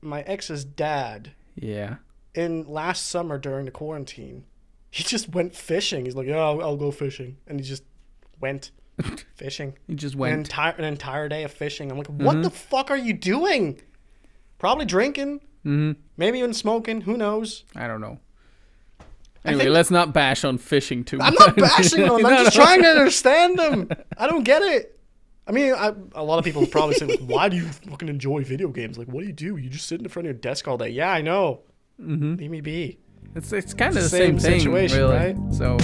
my ex's dad. Yeah. In last summer during the quarantine, he just went fishing. He's like, yeah, I'll go fishing. And he just went fishing. He just went. An entire day of fishing. I'm like, what the fuck are you doing? Probably drinking. Maybe even smoking. Who knows? I don't know. Anyway, let's not bash on fishing too much. I'm not bashing them. I'm just trying to understand them. I don't get it. I mean, a lot of people probably say, like, why do you fucking enjoy video games? Like, what do? You just sit in front of your desk all day. Yeah, I know. Leave me be. It's kind of the same thing, situation, really. Right? So.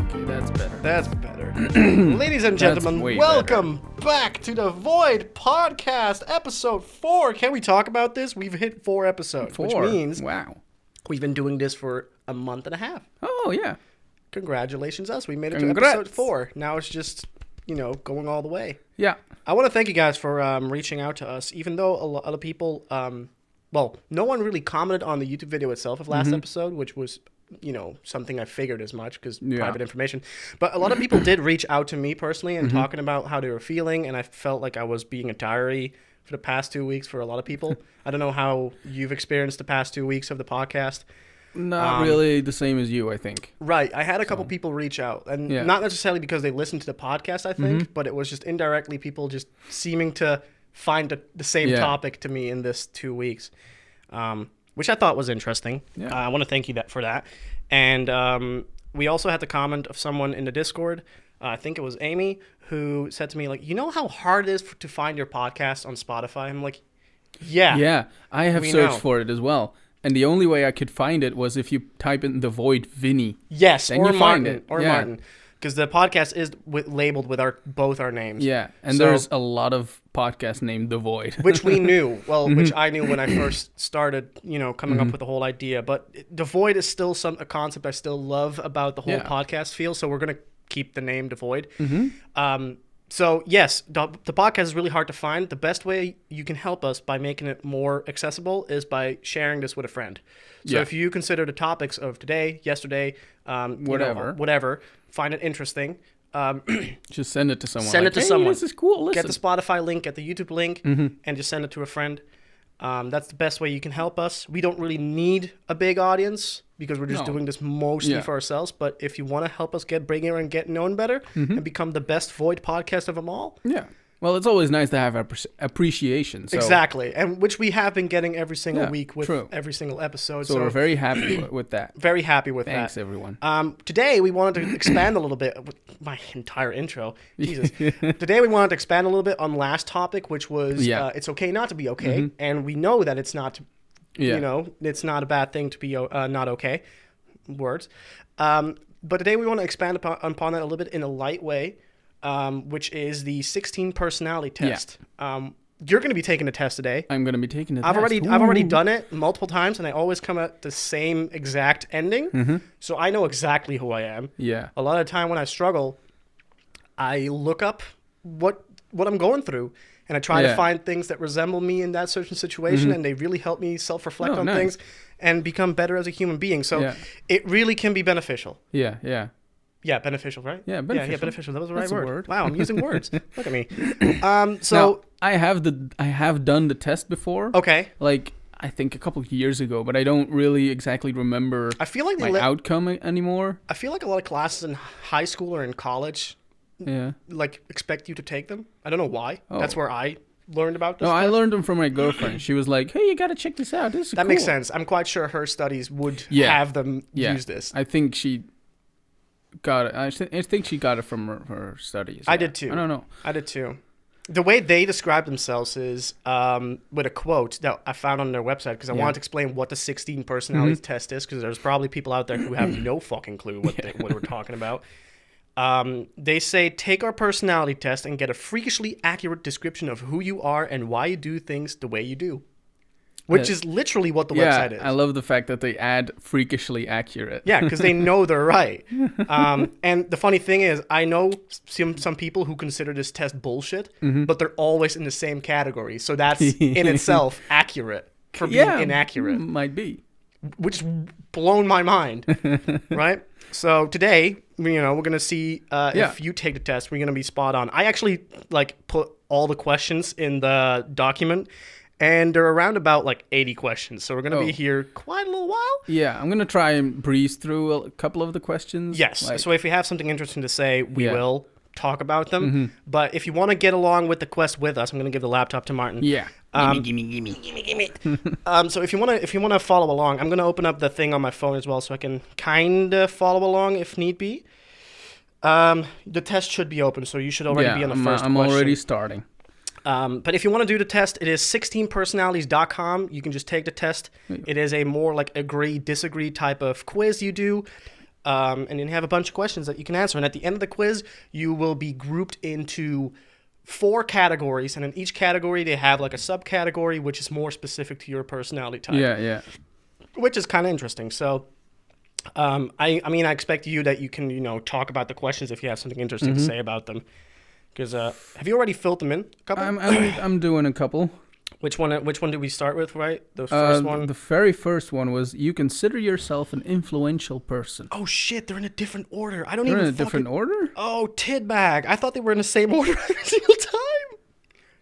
Okay, that's better. That's better. Ladies and gentlemen, welcome back to the Void Podcast, episode 4. Can we talk about this? We've hit 4 episodes, which means we've been doing this for a month and a half. Oh, yeah. Congratulations us. We made it to episode 4. Now it's just, going all the way. Yeah. I want to thank you guys for reaching out to us, even though a lot of people, no one really commented on the YouTube video itself of last episode, which was, something I figured as much because private information. But a lot of people did reach out to me personally and talking about how they were feeling, and I felt like I was being a diary for the past 2 weeks for a lot of people. I don't know how you've experienced the past 2 weeks of the podcast. Not really the same as you, I think. Right. I had a couple people reach out, and not necessarily because they listened to the podcast, I think, but it was just indirectly people just seeming to find the same topic to me in this 2 weeks, which I thought was interesting. Yeah. I want to thank you for that. And we also had the comment of someone in the Discord, I think it was Amy, who said to me, like, you know how hard it is to find your podcast on Spotify? I'm like, yeah. Yeah, I have searched for it as well. And the only way I could find it was if you type in the Void Vinny. Yes, then or you Martin. Find it. Or Martin. Because the podcast is labeled with both our names. Yeah, and there's a lot of podcasts named The Void. Which we knew. Well, which I knew when I first started, coming up with the whole idea. But The Void is still a concept I still love about the whole podcast feel. So we're going to keep the name The Void. So, yes, the podcast is really hard to find. The best way you can help us by making it more accessible is by sharing this with a friend. So if you consider the topics of today, yesterday, whatever, find it interesting. Just send it to someone. Send it to someone. This is cool. Listen. Get the Spotify link, get the YouTube link, and just send it to a friend. That's the best way you can help us. We don't really need a big audience because we're just doing this mostly for ourselves. But if you want to help us get known better and become the best Void podcast of them all. Yeah. Well, it's always nice to have appreciation. So. Exactly. And which we have been getting every single week with every single episode. So we're very happy with that. Very happy with that. Thanks, everyone. Today, we wanted to expand a little bit with my entire intro. Jesus. Today, we wanted to expand a little bit on last topic, which was it's okay not to be okay. And we know that it's not, it's not a bad thing to be not okay. Words. But today, we want to expand upon that a little bit in a light way. Which is the 16 personality test. Yeah. You're going to be taking the test today. I'm going to be taking the test. I've already done it multiple times, and I always come at the same exact ending. So I know exactly who I am. Yeah. A lot of the time when I struggle, I look up what I'm going through, and I try to find things that resemble me in that certain situation, and they really help me self-reflect on things and become better as a human being. So it really can be beneficial. Yeah. Yeah, beneficial, right? Yeah, beneficial. Yeah, beneficial. That was the right That's word. A word. Wow, I'm using words. Look at me. Now, I have done the test before. Okay. Like I think a couple of years ago, but I don't really exactly remember. I feel like my outcome anymore. I feel like a lot of classes in high school or in college, expect you to take them. I don't know why. Oh. That's where I learned about this. No, I learned them from my girlfriend. She was like, "Hey, you got to check this out. This is that cool." Makes sense. I'm quite sure her studies would have them use this. I think she got it. I think she got it from her studies. I did too. I don't know. I did too. The way they describe themselves is with a quote that I found on their website because I wanted to explain what the 16 personality test is because there's probably people out there who have no fucking clue what we're talking about. They say, take our personality test and get a freakishly accurate description of who you are and why you do things the way you do. Which is literally what the website is. I love the fact that they add freakishly accurate. Yeah, because they know they're right. And the funny thing is, I know some people who consider this test bullshit, but they're always in the same category. So that's in itself accurate for being inaccurate. Might be. which blown my mind, right? So today, we're going to see if you take the test, we're going to be spot on. I actually put all the questions in the document, and they're around about 80 questions. So we're going to be here quite a little while. Yeah, I'm going to try and breeze through a couple of the questions. Yes. So if we have something interesting to say, we will talk about them. But if you want to get along with the quest with us, I'm going to give the laptop to Maarten. Yeah. Gimme. So if you want to follow along, I'm going to open up the thing on my phone as well, so I can kind of follow along if need be. The test should be open, so you should already be on the first question. I'm already starting. But if you want to do the test, it is 16personalities.com. You can just take the test. It is a more agree, disagree type of quiz you do. And then you have a bunch of questions that you can answer. And at the end of the quiz, you will be grouped into 4 categories. And in each category, they have a subcategory, which is more specific to your personality type. Yeah. Which is kind of interesting. So, I expect that you can, talk about the questions if you have something interesting to say about them. Because have you already filled them in? A couple? I'm doing a couple. Which one did we start with, right? The first one? The very first one was, you consider yourself an influential person. Oh, shit. They're in a different order. I don't They're even in a different order? Oh, tidbag. I thought they were in the same order every single time.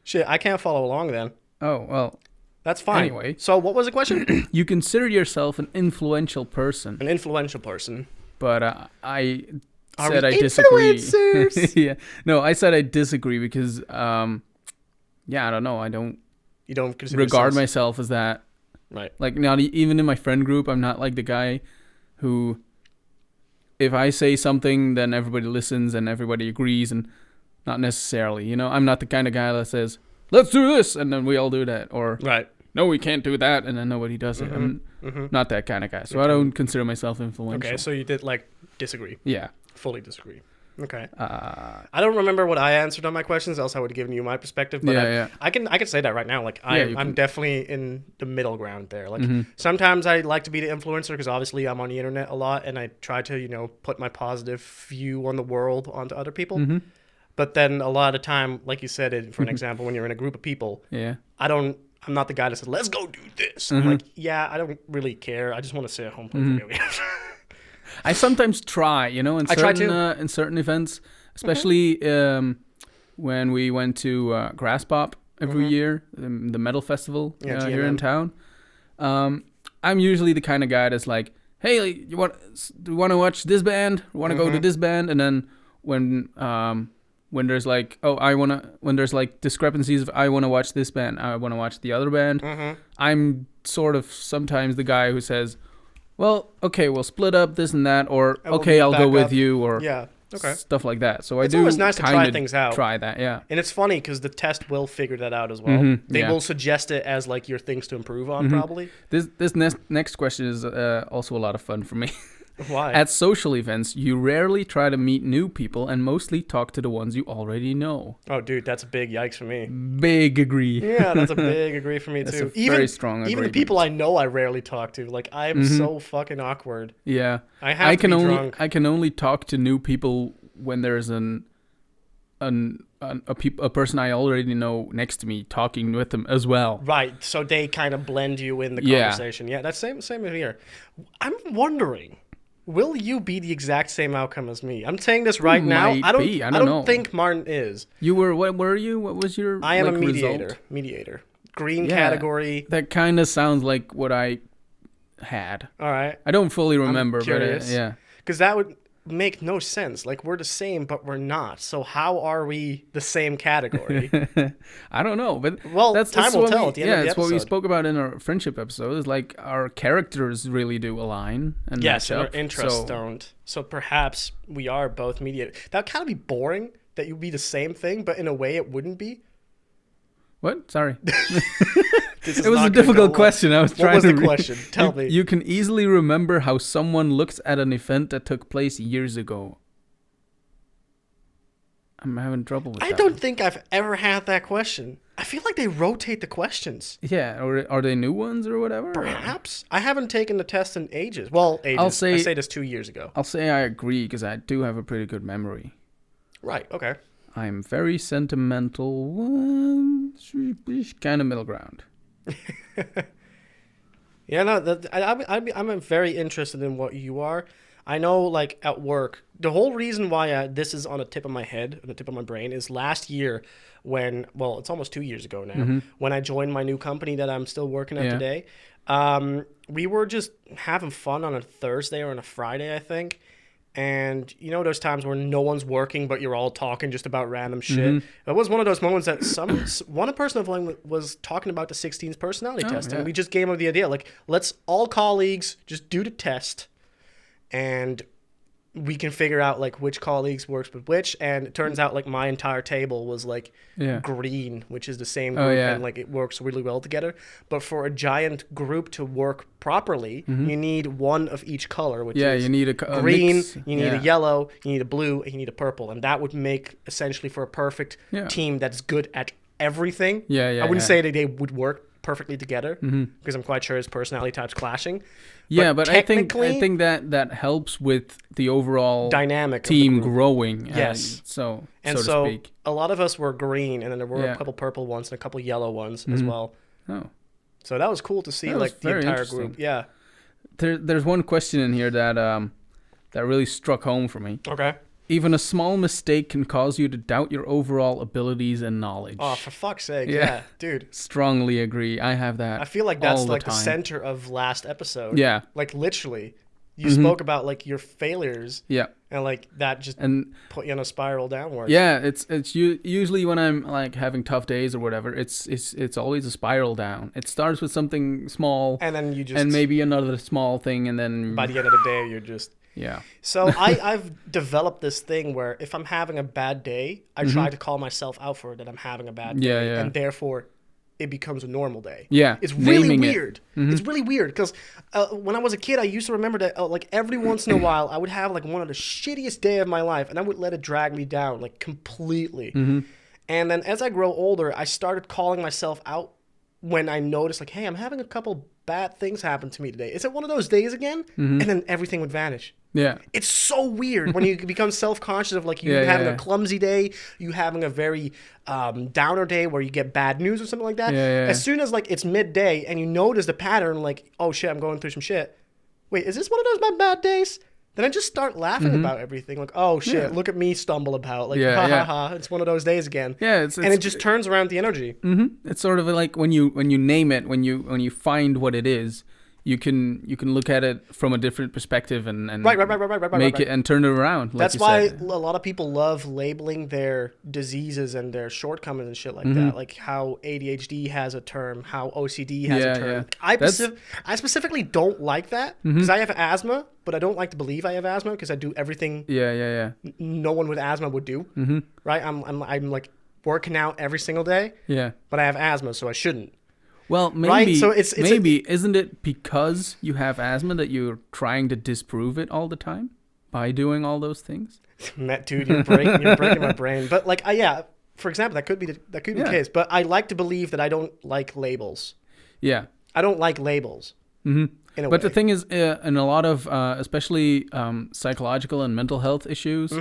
Shit, I can't follow along then. Oh, well. That's fine. Anyway. So what was the question? You consider yourself an influential person. An influential person. But I said I disagree. Yeah. No, I said I disagree because, I don't know. You don't consider regard myself as that. Right. Not even in my friend group, I'm not the guy who, if I say something, then everybody listens and everybody agrees, and not necessarily. I'm not the kind of guy that says, let's do this, and then we all do that. Or, right. No, we can't do that, and then nobody does it. I'm not that kind of guy. So I don't consider myself influential. Okay, so you did disagree. Yeah. Fully disagree. Okay. I don't remember what I answered on my questions, else I would have given you my perspective. But I can say that right now. I'm definitely in the middle ground there. Sometimes I like to be the influencer because obviously I'm on the internet a lot, and I try to put my positive view on the world onto other people. But then a lot of the time, like you said, for an example, when you're in a group of people, I'm not the guy that says, let's go do this. I'm I don't really care. I just want to stay at home play video games. I sometimes try, in certain events, especially when we went to Grass Pop every year, the metal festival here in town. I'm usually the kind of guy that's like, hey, do you want to watch this band? Want to go to this band? And then when there's when there's discrepancies of I want to watch this band, I want to watch the other band, I'm sort of sometimes the guy who says, well, okay, we'll split up this and that, or okay, I'll go with you, or stuff like that. So it's always nice to try things out. Try that, yeah. And it's funny because the test will figure that out as well. They will suggest it as your things to improve on, probably. This next question is also a lot of fun for me. Why? At social events, you rarely try to meet new people and mostly talk to the ones you already know. Oh, dude, that's a big yikes for me. Big agree. Yeah, that's a big agree for me, too. That's a very strong agreement. Even the people I know I rarely talk to. I am so fucking awkward. Yeah. I can be drunk. I can only talk to new people when there's a person I already know next to me talking with them as well. Right, so they kind of blend you in the conversation. Yeah, that's same here. I'm wondering, will you be the exact same outcome as me? I'm saying this right now. I don't know. Think Maarten is. You were, what were you? What was your I am a mediator. Result? Mediator. Green category. That kind of sounds like what I had. All right. I don't fully remember, I'm curious, but yeah. Because that would make no sense. We're the same, but we're not. So how are we the same category? I don't know, but time will tell at the end of the episode. That's what we spoke about in our friendship episode. Is our characters really do align, and yes, and our interests don't. So perhaps we are both mediators. That would kind of be boring. That you'd be the same thing, but in a way it wouldn't be. What? Sorry. It was a difficult question. I was trying to... What was the question? Tell me. You can easily remember how someone looks at an event that took place years ago. I'm having trouble with that. I don't think I've ever had that question. I feel like they rotate the questions. Yeah, or are they new ones or whatever? Perhaps. I haven't taken the test in ages. Well, ages. I say this 2 years ago. I'll say I agree because I do have a pretty good memory. Right, okay. I'm very sentimental, kind of middle ground. Yeah, no, I'm very interested in what you are. I know, like, at work, the whole reason why this is on the tip of my head, on the tip of my brain, is last year when, well, it's almost 2 years ago now, when I joined my new company that I'm still working at today. We were just having fun on a Thursday or on a Friday, I think. And you know those times where no one's working, but you're all talking just about random shit. It was one of those moments that one person of mine was talking about the 16's personality test, and we just gave him the idea, like, let's all colleagues just do the test, and we can figure out like which colleagues works with which. And it turns out like my entire table was like green, which is the same group, and like it works really well together. But for a giant group to work properly, you need one of each color, which is you need a green, mix. you need a yellow, you need a blue, and you need a purple. And that would make essentially for a perfect team that's good at everything. I wouldn't say that they would work perfectly together because I'm quite sure his personality types clashing. But I think that helps with the overall dynamic team growing. Yes. So to speak. A lot of us were green, and then there were a couple purple ones and a couple yellow ones as well. Oh. So that was cool to see, like, the entire group. Yeah. There's one question in here that really struck home for me. Okay. Even a small mistake can cause you to doubt your overall abilities and knowledge. Oh, for fuck's sake. Yeah, dude. Strongly agree. I have that. I feel like that's like the center of last episode. Yeah. Like, literally. You spoke about like your failures. Yeah. And like that just put you on a spiral downwards. Yeah, it's usually when I'm like having tough days or whatever, it's always a spiral down. It starts with something small, and then and maybe another small thing, and then by the end of the day you're just So I've developed this thing where if I'm having a bad day, I try to call myself out for it that I'm having a bad day, and therefore it becomes a normal day. Yeah, it's really weird. It's really weird because when I was a kid, I used to remember that like every once in a while I would have like one of the shittiest day of my life, and I would let it drag me down like completely. And then as I grow older, I started calling myself out when I noticed like, hey, I'm having a couple bad things happen to me today. Is it one of those days again? And then everything would vanish. Yeah. It's so weird when you become self-conscious of like you having a clumsy day, you having a very downer day where you get bad news or something like that. As soon as like it's midday and you notice the pattern, like, oh shit, I'm going through some shit. Wait, is this one of those my bad days? Then I just start laughing about everything. Like, oh shit, look at me stumble about. Like, ha ha, it's one of those days again. Yeah, and it just turns around the energy. It's sort of like when you name it, when you find what it is, you can look at it from a different perspective and make it and turn it around. Like that's why a lot of people love labeling their diseases and their shortcomings and shit like that. Like how ADHD has a term, how OCD has a term. I specifically don't like that because I have asthma, but I don't like to believe I have asthma because I do everything no one with asthma would do. Right? I'm like working out every single day. Yeah. But I have asthma, so I shouldn't. Well, maybe, right? So it's isn't it because you have asthma that you're trying to disprove it all the time by doing all those things? Matt, dude, you're breaking my brain. But like, for example, that could be the case. But I like to believe that I don't like labels. Yeah, I don't like labels. But the thing is, in a lot of, especially psychological and mental health issues,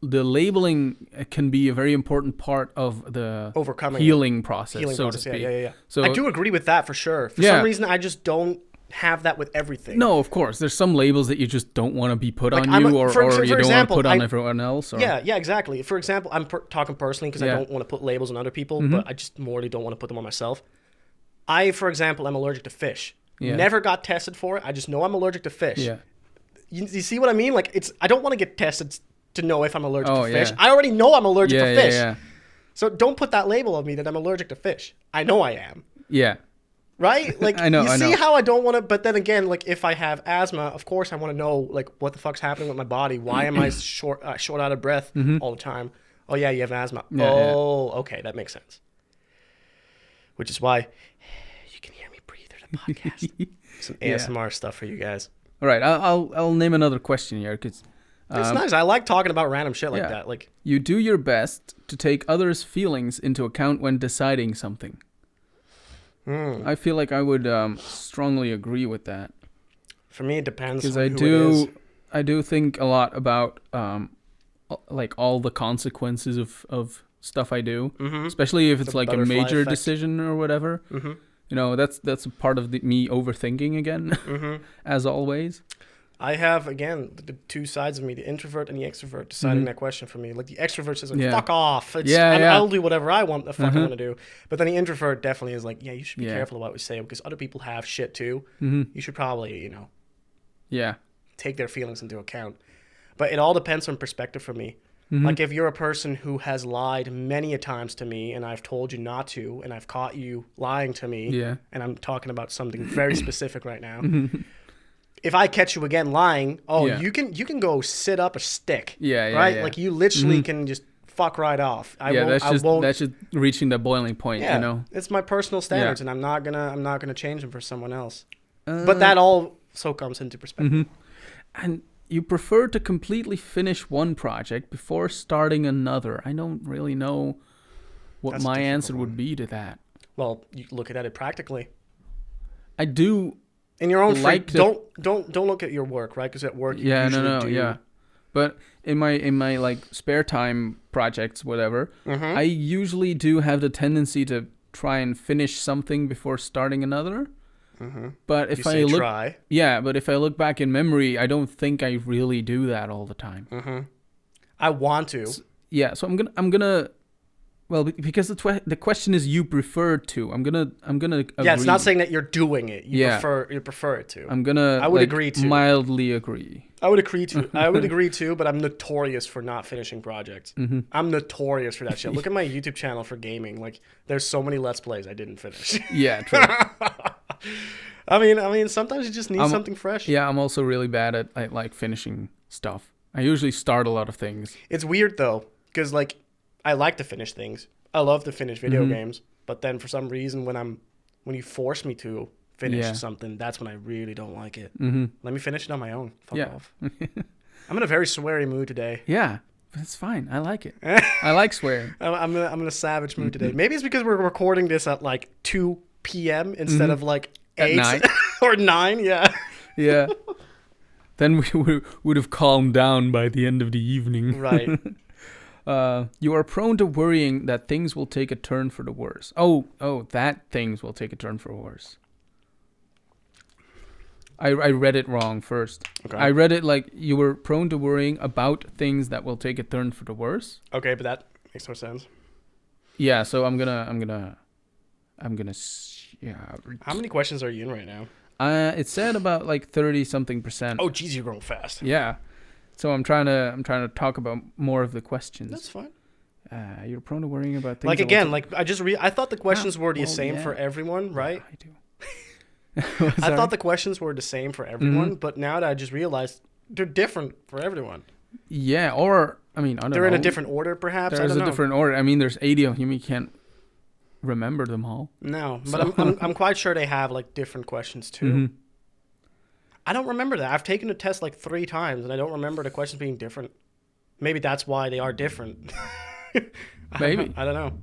the labeling can be a very important part of the healing process, so to speak. Yeah. So I do agree with that for sure. For some reason, I just don't have that with everything. No, of course. There's some labels that you just don't want to be put on you, or you don't want to put on everyone else. Or... Yeah, exactly. For example, I'm talking personally because I don't want to put labels on other people, but I just morally don't want to put them on myself. For example, I'm allergic to fish. Yeah. Never got tested for it. I just know I'm allergic to fish. Yeah. You see what I mean? Like I don't want to get tested to know if I'm allergic to fish. I already know I'm allergic to fish. Yeah. So don't put that label on me that I'm allergic to fish. I know I am. Yeah. Right? Like I know. How I don't want to, but then again, like if I have asthma, of course I want to know like what the fuck's happening with my body. Why am I short out of breath all the time? Oh yeah, you have asthma. Okay, that makes sense. Which is why you can hear me breathe through the podcast. Some ASMR stuff for you guys. All right, I'll name another question here because it's nice. I like talking about random shit like that. Like you do your best to take others' feelings into account when deciding something. I feel like I would strongly agree with that. For me, it depends. Because I do think a lot about like all the consequences of stuff I do, especially if it's like a major decision or whatever. that's a part of me overthinking again, as always. I have, again, the two sides of me, the introvert and the extrovert, deciding that question for me. Like, the extrovert says, like, fuck off. I'll do whatever I want I want to do. But then the introvert definitely is like, yeah, you should be careful about what you say because other people have shit too. You should probably, take their feelings into account. But it all depends on perspective for me. Like, if you're a person who has lied many a times to me and I've told you not to and I've caught you lying to me, and I'm talking about something very specific right now, if I catch you again lying, you can go sit up a stick, right? Like, you literally can just fuck right off. That's just reaching the boiling point, It's my personal standards, and I'm not gonna change them for someone else. But that also comes into perspective. And you prefer to completely finish one project before starting another. I don't really know what my answer would be to that. Well, you look at it practically. I do. In your own free, don't look at your work, right? Because at work you usually do. Yeah. But in my like spare time projects, whatever, I usually do have the tendency to try and finish something before starting another. But if I look back in memory, I don't think I really do that all the time. I want to. So I'm gonna. Well, because the question is you prefer to. I'm gonna agree. Yeah, it's not saying that you're doing it. You prefer it to. I would agree to. Mildly agree. I would agree to. I would agree too, but I'm notorious for not finishing projects. I'm notorious for that shit. Look at my YouTube channel for gaming. Like, there's so many Let's Plays I didn't finish. Yeah, true. I mean, sometimes you just need something fresh. Yeah, I'm also really bad at like finishing stuff. I usually start a lot of things. It's weird though, because like, I like to finish things. I love to finish video games, but then for some reason, when you force me to finish something, that's when I really don't like it. Let me finish it on my own. Fuck off. I'm in a very sweary mood today. Yeah, but it's fine. I like it. I like swearing. I'm in a savage mood today. Maybe it's because we're recording this at like 2 p.m. instead of like 8 or 9. Yeah. Yeah. Then we would have calmed down by the end of the evening. Right. You are prone to worrying that things will take a turn for the worse. That things will take a turn for worse. I read it wrong first. Okay. I read it like you were prone to worrying about things that will take a turn for the worse. Okay, but that makes no sense. Yeah, so I'm gonna. How many questions are you in right now? It said about like 30-something%. Oh, geez, you're growing fast. Yeah. So I'm trying to talk about more of the questions. That's fine. You're prone to worrying about things. Like, again, like I thought the questions were the same for everyone, right? Yeah, I do. I thought the questions were the same for everyone, but now that I just realized they're different for everyone. Yeah, or I mean, I don't know. They're in a different order, perhaps. There's a different order. I mean, there's 80 of them. You can't remember them all. No, but I'm quite sure they have like different questions too. I don't remember that. I've taken the test like 3 times, and I don't remember the questions being different. Maybe that's why they are different. Maybe. I don't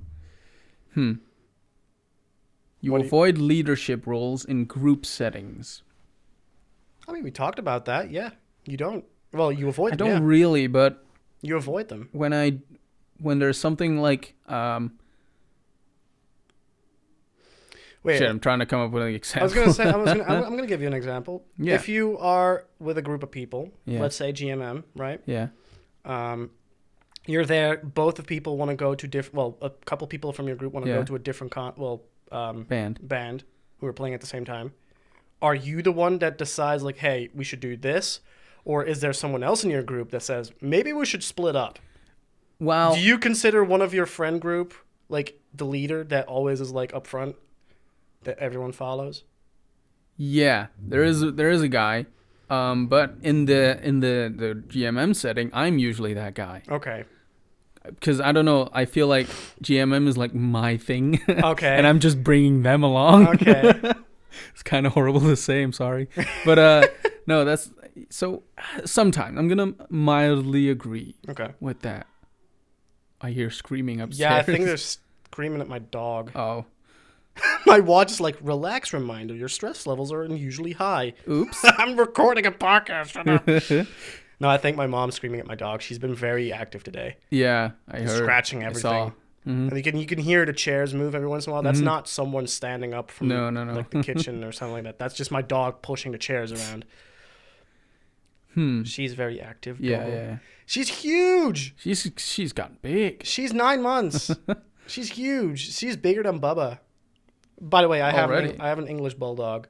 know. You avoid leadership roles in group settings. I mean, we talked about that. Yeah. You don't. Well, you avoid them. I don't really, but... You avoid them. When there's something like... Wait, I'm trying to come up with an example. I was gonna say, I'm gonna give you an example. Yeah. If you are with a group of people, let's say GMM, right? Yeah. You're there. Both of people want to go to different. Well, a couple people from your group want to go to a different band who are playing at the same time. Are you the one that decides like, hey, we should do this, or is there someone else in your group that says maybe we should split up? Well, do you consider one of your friend group like the leader that always is like up front? That everyone follows? Yeah, there is a guy, but in the GMM setting, I'm usually that guy. Okay. Because I don't know, I feel like GMM is like my thing. Okay. And I'm just bringing them along. Okay. It's kind of horrible to say. I'm sorry, but no, that's so. Sometimes I'm gonna mildly agree. Okay. With that. I hear screaming upstairs. Yeah, I think they're screaming at my dog. Oh. My watch is like, relax reminder, your stress levels are unusually high. Oops. I'm recording a podcast. Shut up. No, I think my mom's screaming at my dog. She's been very active today. Yeah, I heard. Scratching everything. And you can hear the chairs move every once in a while. That's not someone standing up from like the kitchen or something like that. That's just my dog pushing the chairs around. She's very active. Yeah. She's huge. She's gotten big. She's 9 months. She's huge. She's bigger than Bubba. By the way, I have an English bulldog,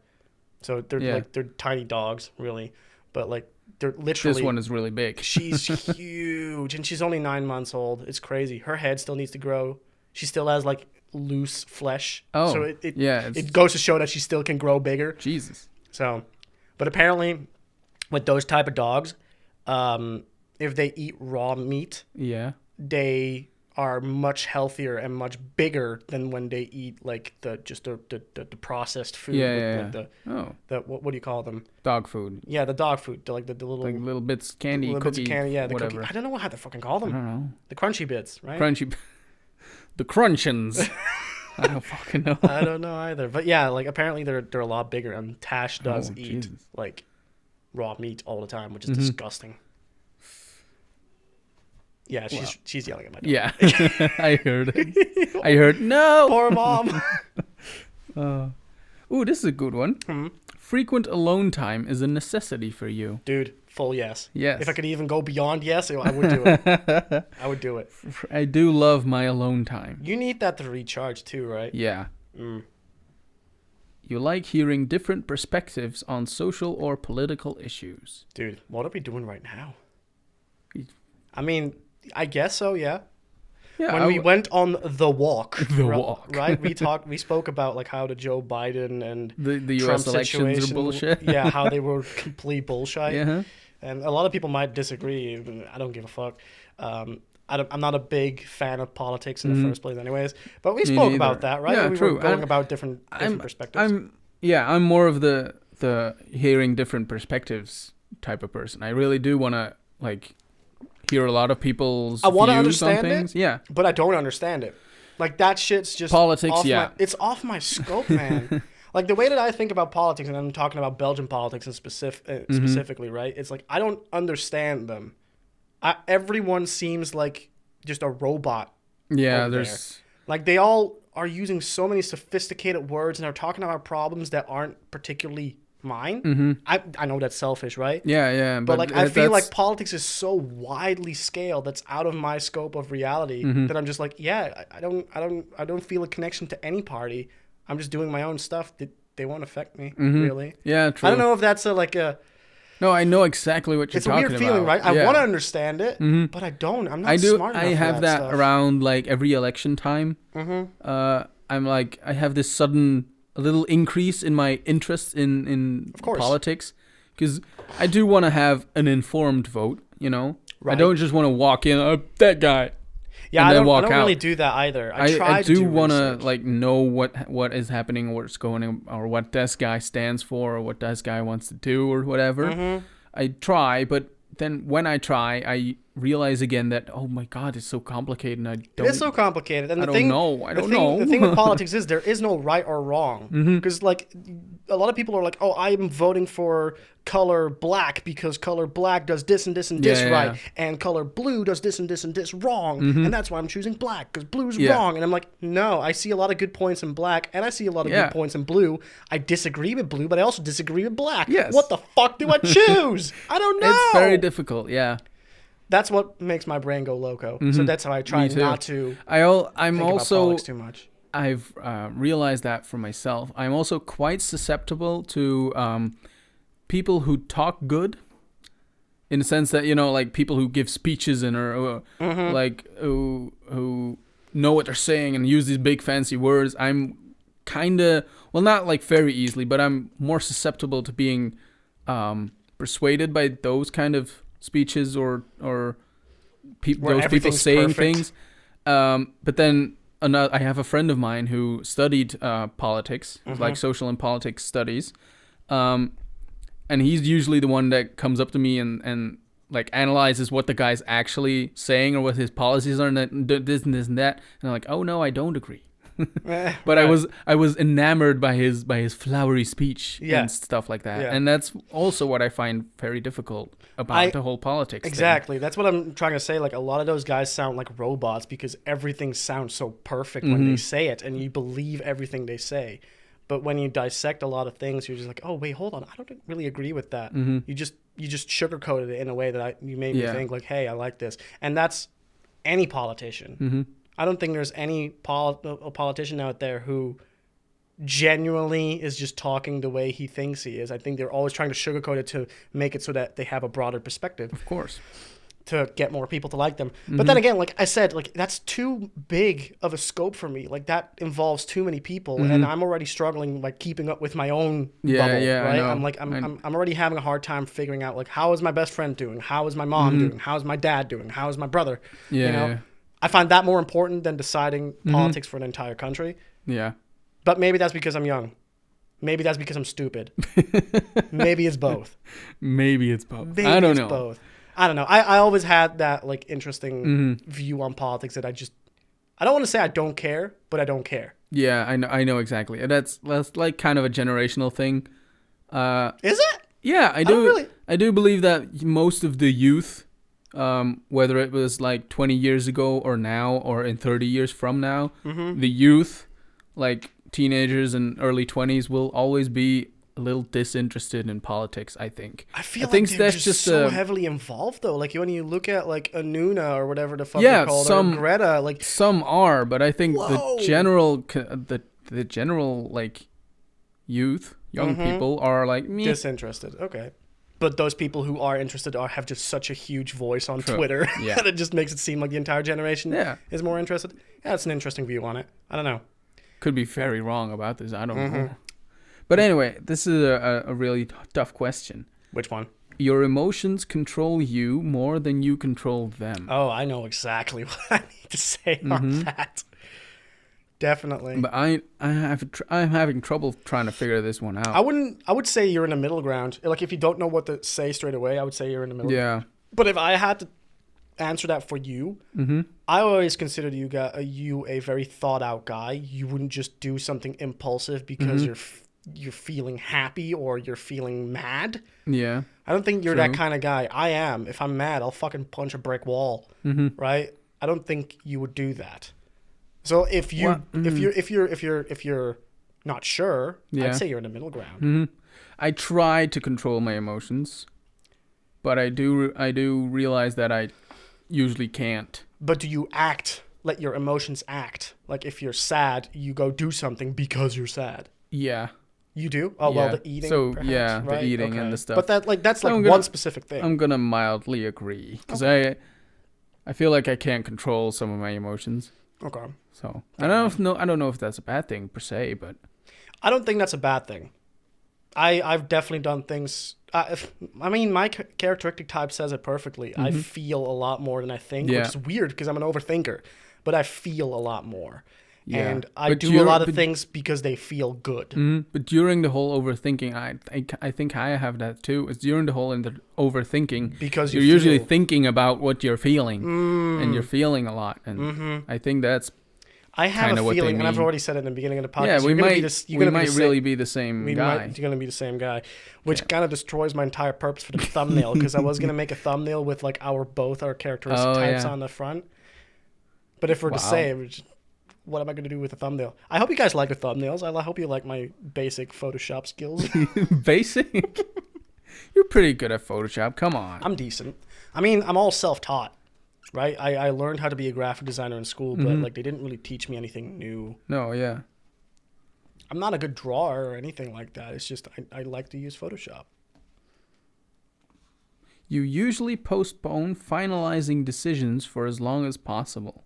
so they're they're tiny dogs, really, but like they're literally. This one is really big. She's huge, and she's only 9 months old. It's crazy. Her head still needs to grow. She still has like loose flesh. Oh, so it goes to show that she still can grow bigger. Jesus. So, but apparently, with those type of dogs, if they eat raw meat, they are much healthier and much bigger than when they eat like the processed food. What do you call them? Dog food. Yeah, the dog food. The little bits candy, little cookie, bits of candy, the whatever. Cookie. I don't know how to fucking call them. I don't know. The crunchy bits, right? The crunchins. I don't fucking know. I don't know either. But yeah, like apparently they're a lot bigger, and Tash does eat like raw meat all the time, which is disgusting. Yeah, she's yelling at my dog. Yeah, I heard it. I heard, no! Poor mom. Ooh, this is a good one. Frequent alone time is a necessity for you. Dude, full yes. Yes. If I could even go beyond yes, I would do it. I would do it. I do love my alone time. You need that to recharge too, right? Yeah. You like hearing different perspectives on social or political issues. Dude, what are we doing right now? I mean, I guess so, yeah. When we went on the walk, right? We spoke about like how the Joe Biden and the Trump US elections are bullshit. Yeah, how they were complete bullshit. And a lot of people might disagree. I don't give a fuck. I'm not a big fan of politics in the first place, anyways. But we spoke about that, right? Yeah, we true. were going about different perspectives. I'm more of the hearing different perspectives type of person. I really do want to like hear a lot of people's views understand on things. It, but I don't understand it. Like that shit's just politics. It's off my scope, man. Like the way that I think about politics, and I'm talking about Belgian politics in specifically, right? It's like I don't understand them. Everyone seems like just a robot. Yeah, like they all are using so many sophisticated words and are talking about problems that aren't particularly mine. I know that's selfish, right? Yeah. But like I feel like politics is so widely scaled that's out of my scope of reality that I'm just like, I don't feel a connection to any party. I'm just doing my own stuff. They won't affect me, really. Yeah, true. I don't know if that's No, I know exactly what you're talking about. It's a weird feeling, right? I want to understand it, but I don't. I'm not smart enough I have for that stuff. around like every election time. I'm like, I have this sudden a little increase in my interest in politics because I do want to have an informed vote, you know? Right. I don't just want to walk in, that guy. Yeah, I don't really do that either. I do want to like know what is happening, or what's going on, or what this guy stands for, or what this guy wants to do, or whatever. I try, but then when I try, I realize again that, oh my God, it's so complicated, and it is so complicated. And I don't know. The thing with politics is there is no right or wrong. Because like a lot of people are like, oh, I'm voting for color black because color black does this and this and this right, and color blue does this and this and this wrong, and that's why I'm choosing black because blue's wrong. And I'm like, no, I see a lot of good points in black, and I see a lot of good points in blue. I disagree with blue, but I also disagree with black. Yes. What the fuck do I choose? I don't know. It's very difficult. Yeah. That's what makes my brain go loco. So that's how I try not to. I'm think also about politics too much. I've realized that for myself. I'm also quite susceptible to people who talk good, in the sense that, you know, like people who give speeches and or like who know what they're saying and use these big fancy words. I'm kind of, well, not like very easily, but I'm more susceptible to being persuaded by those kind of speeches or those people saying things. But then I have a friend of mine who studied politics, like social and politics studies. And he's usually the one that comes up to me and like analyzes what the guy's actually saying or what his policies are and this and this and that. And I'm like, oh no, I don't agree. But right. I was enamored by his flowery speech and stuff like that. Yeah. And that's also what I find very difficult about the whole politics exactly thing. That's what I'm trying to say. Like, a lot of those guys sound like robots because everything sounds so perfect when they say it, and you believe everything they say. But when you dissect a lot of things, you're just like, oh wait, hold on, I don't really agree with that. You just sugarcoated it in a way that you made me think like, hey, I like this. And that's any politician. I don't think there's any politician out there who genuinely is just talking the way he thinks he is. I think they're always trying to sugarcoat it to make it so that they have a broader perspective. Of course. To get more people to like them. But then again, like I said, like that's too big of a scope for me. Like that involves too many people, and I'm already struggling like keeping up with my own bubble, right? I'm already having a hard time figuring out like, how is my best friend doing? How is my mom doing? How is my dad doing? How is my brother? Yeah. You know? I find that more important than deciding politics for an entire country. Yeah. But maybe that's because I'm young. Maybe that's because I'm stupid. Maybe it's both. Maybe it's both. I don't know. Both. I don't know. I always had that like interesting view on politics that I don't want to say I don't care, but I don't care. Yeah, I know exactly. And that's like kind of a generational thing. Is it? Yeah, I do believe that most of the youth, whether it was like 20 years ago or now or in 30 years from now, the youth, like teenagers and early 20s, will always be a little disinterested in politics, I think. I think they're just so heavily involved, though. Like, when you look at, like, Anuna or whatever the fuck they're called, or Greta, like... Some are, but I think the general, like, youth, young people are, like... Meh. Disinterested, okay. But those people who are interested have just such a huge voice on Twitter that it just makes it seem like the entire generation is more interested. Yeah, that's an interesting view on it. I don't know. Could be very wrong about this. I don't know. But anyway, this is a really tough question. Which one? Your emotions control you more than you control them. Oh, I know exactly what I need to say on that. Definitely. But I'm having trouble trying to figure this one out. I would say you're in the middle ground. Like, if you don't know what to say straight away, I would say you're in the middle. Yeah. But if I had to answer that for you, I always considered you a very thought out guy. You wouldn't just do something impulsive because you're feeling happy or you're feeling mad. Yeah. I don't think you're that kind of guy. I am. If I'm mad, I'll fucking punch a brick wall. Right? I don't think you would do that. So if you're not sure, I'd say you're in the middle ground. I try to control my emotions, but I do realize that I usually can't. But do you let your emotions act? Like, if you're sad, you go do something because you're sad. Yeah. You do? Oh, well, the eating, so, perhaps, yeah, right? the eating and the stuff. But that's one specific thing. I'm going to mildly agree. Because I feel like I can't control some of my emotions. Okay. So, I don't know if that's a bad thing, per se, but... I don't think that's a bad thing. I've definitely done things... I mean, my characteristic type says it perfectly. I feel a lot more than I think, which is weird because I'm an overthinker. But I feel a lot more. Yeah. And I do a lot of things because they feel good. But during the whole overthinking, I think I have that too. It's during the whole overthinking because you're usually thinking about what you're feeling, and you're feeling a lot. And I think that's I have a feeling, and I've already said it in the beginning of the podcast. Yeah, we might really be the same guy. You're going to be the same guy, which kind of destroys my entire purpose for the thumbnail because I was going to make a thumbnail with like our characteristic types on the front. But if we're to say, what am I going to do with a thumbnail? I hope you guys like the thumbnails. I hope you like my basic Photoshop skills. Basic? You're pretty good at Photoshop. Come on. I'm decent. I mean, I'm all self-taught, right? I learned how to be a graphic designer in school, but like they didn't really teach me anything new. No, yeah. I'm not a good drawer or anything like that. It's just I like to use Photoshop. You usually postpone finalizing decisions for as long as possible.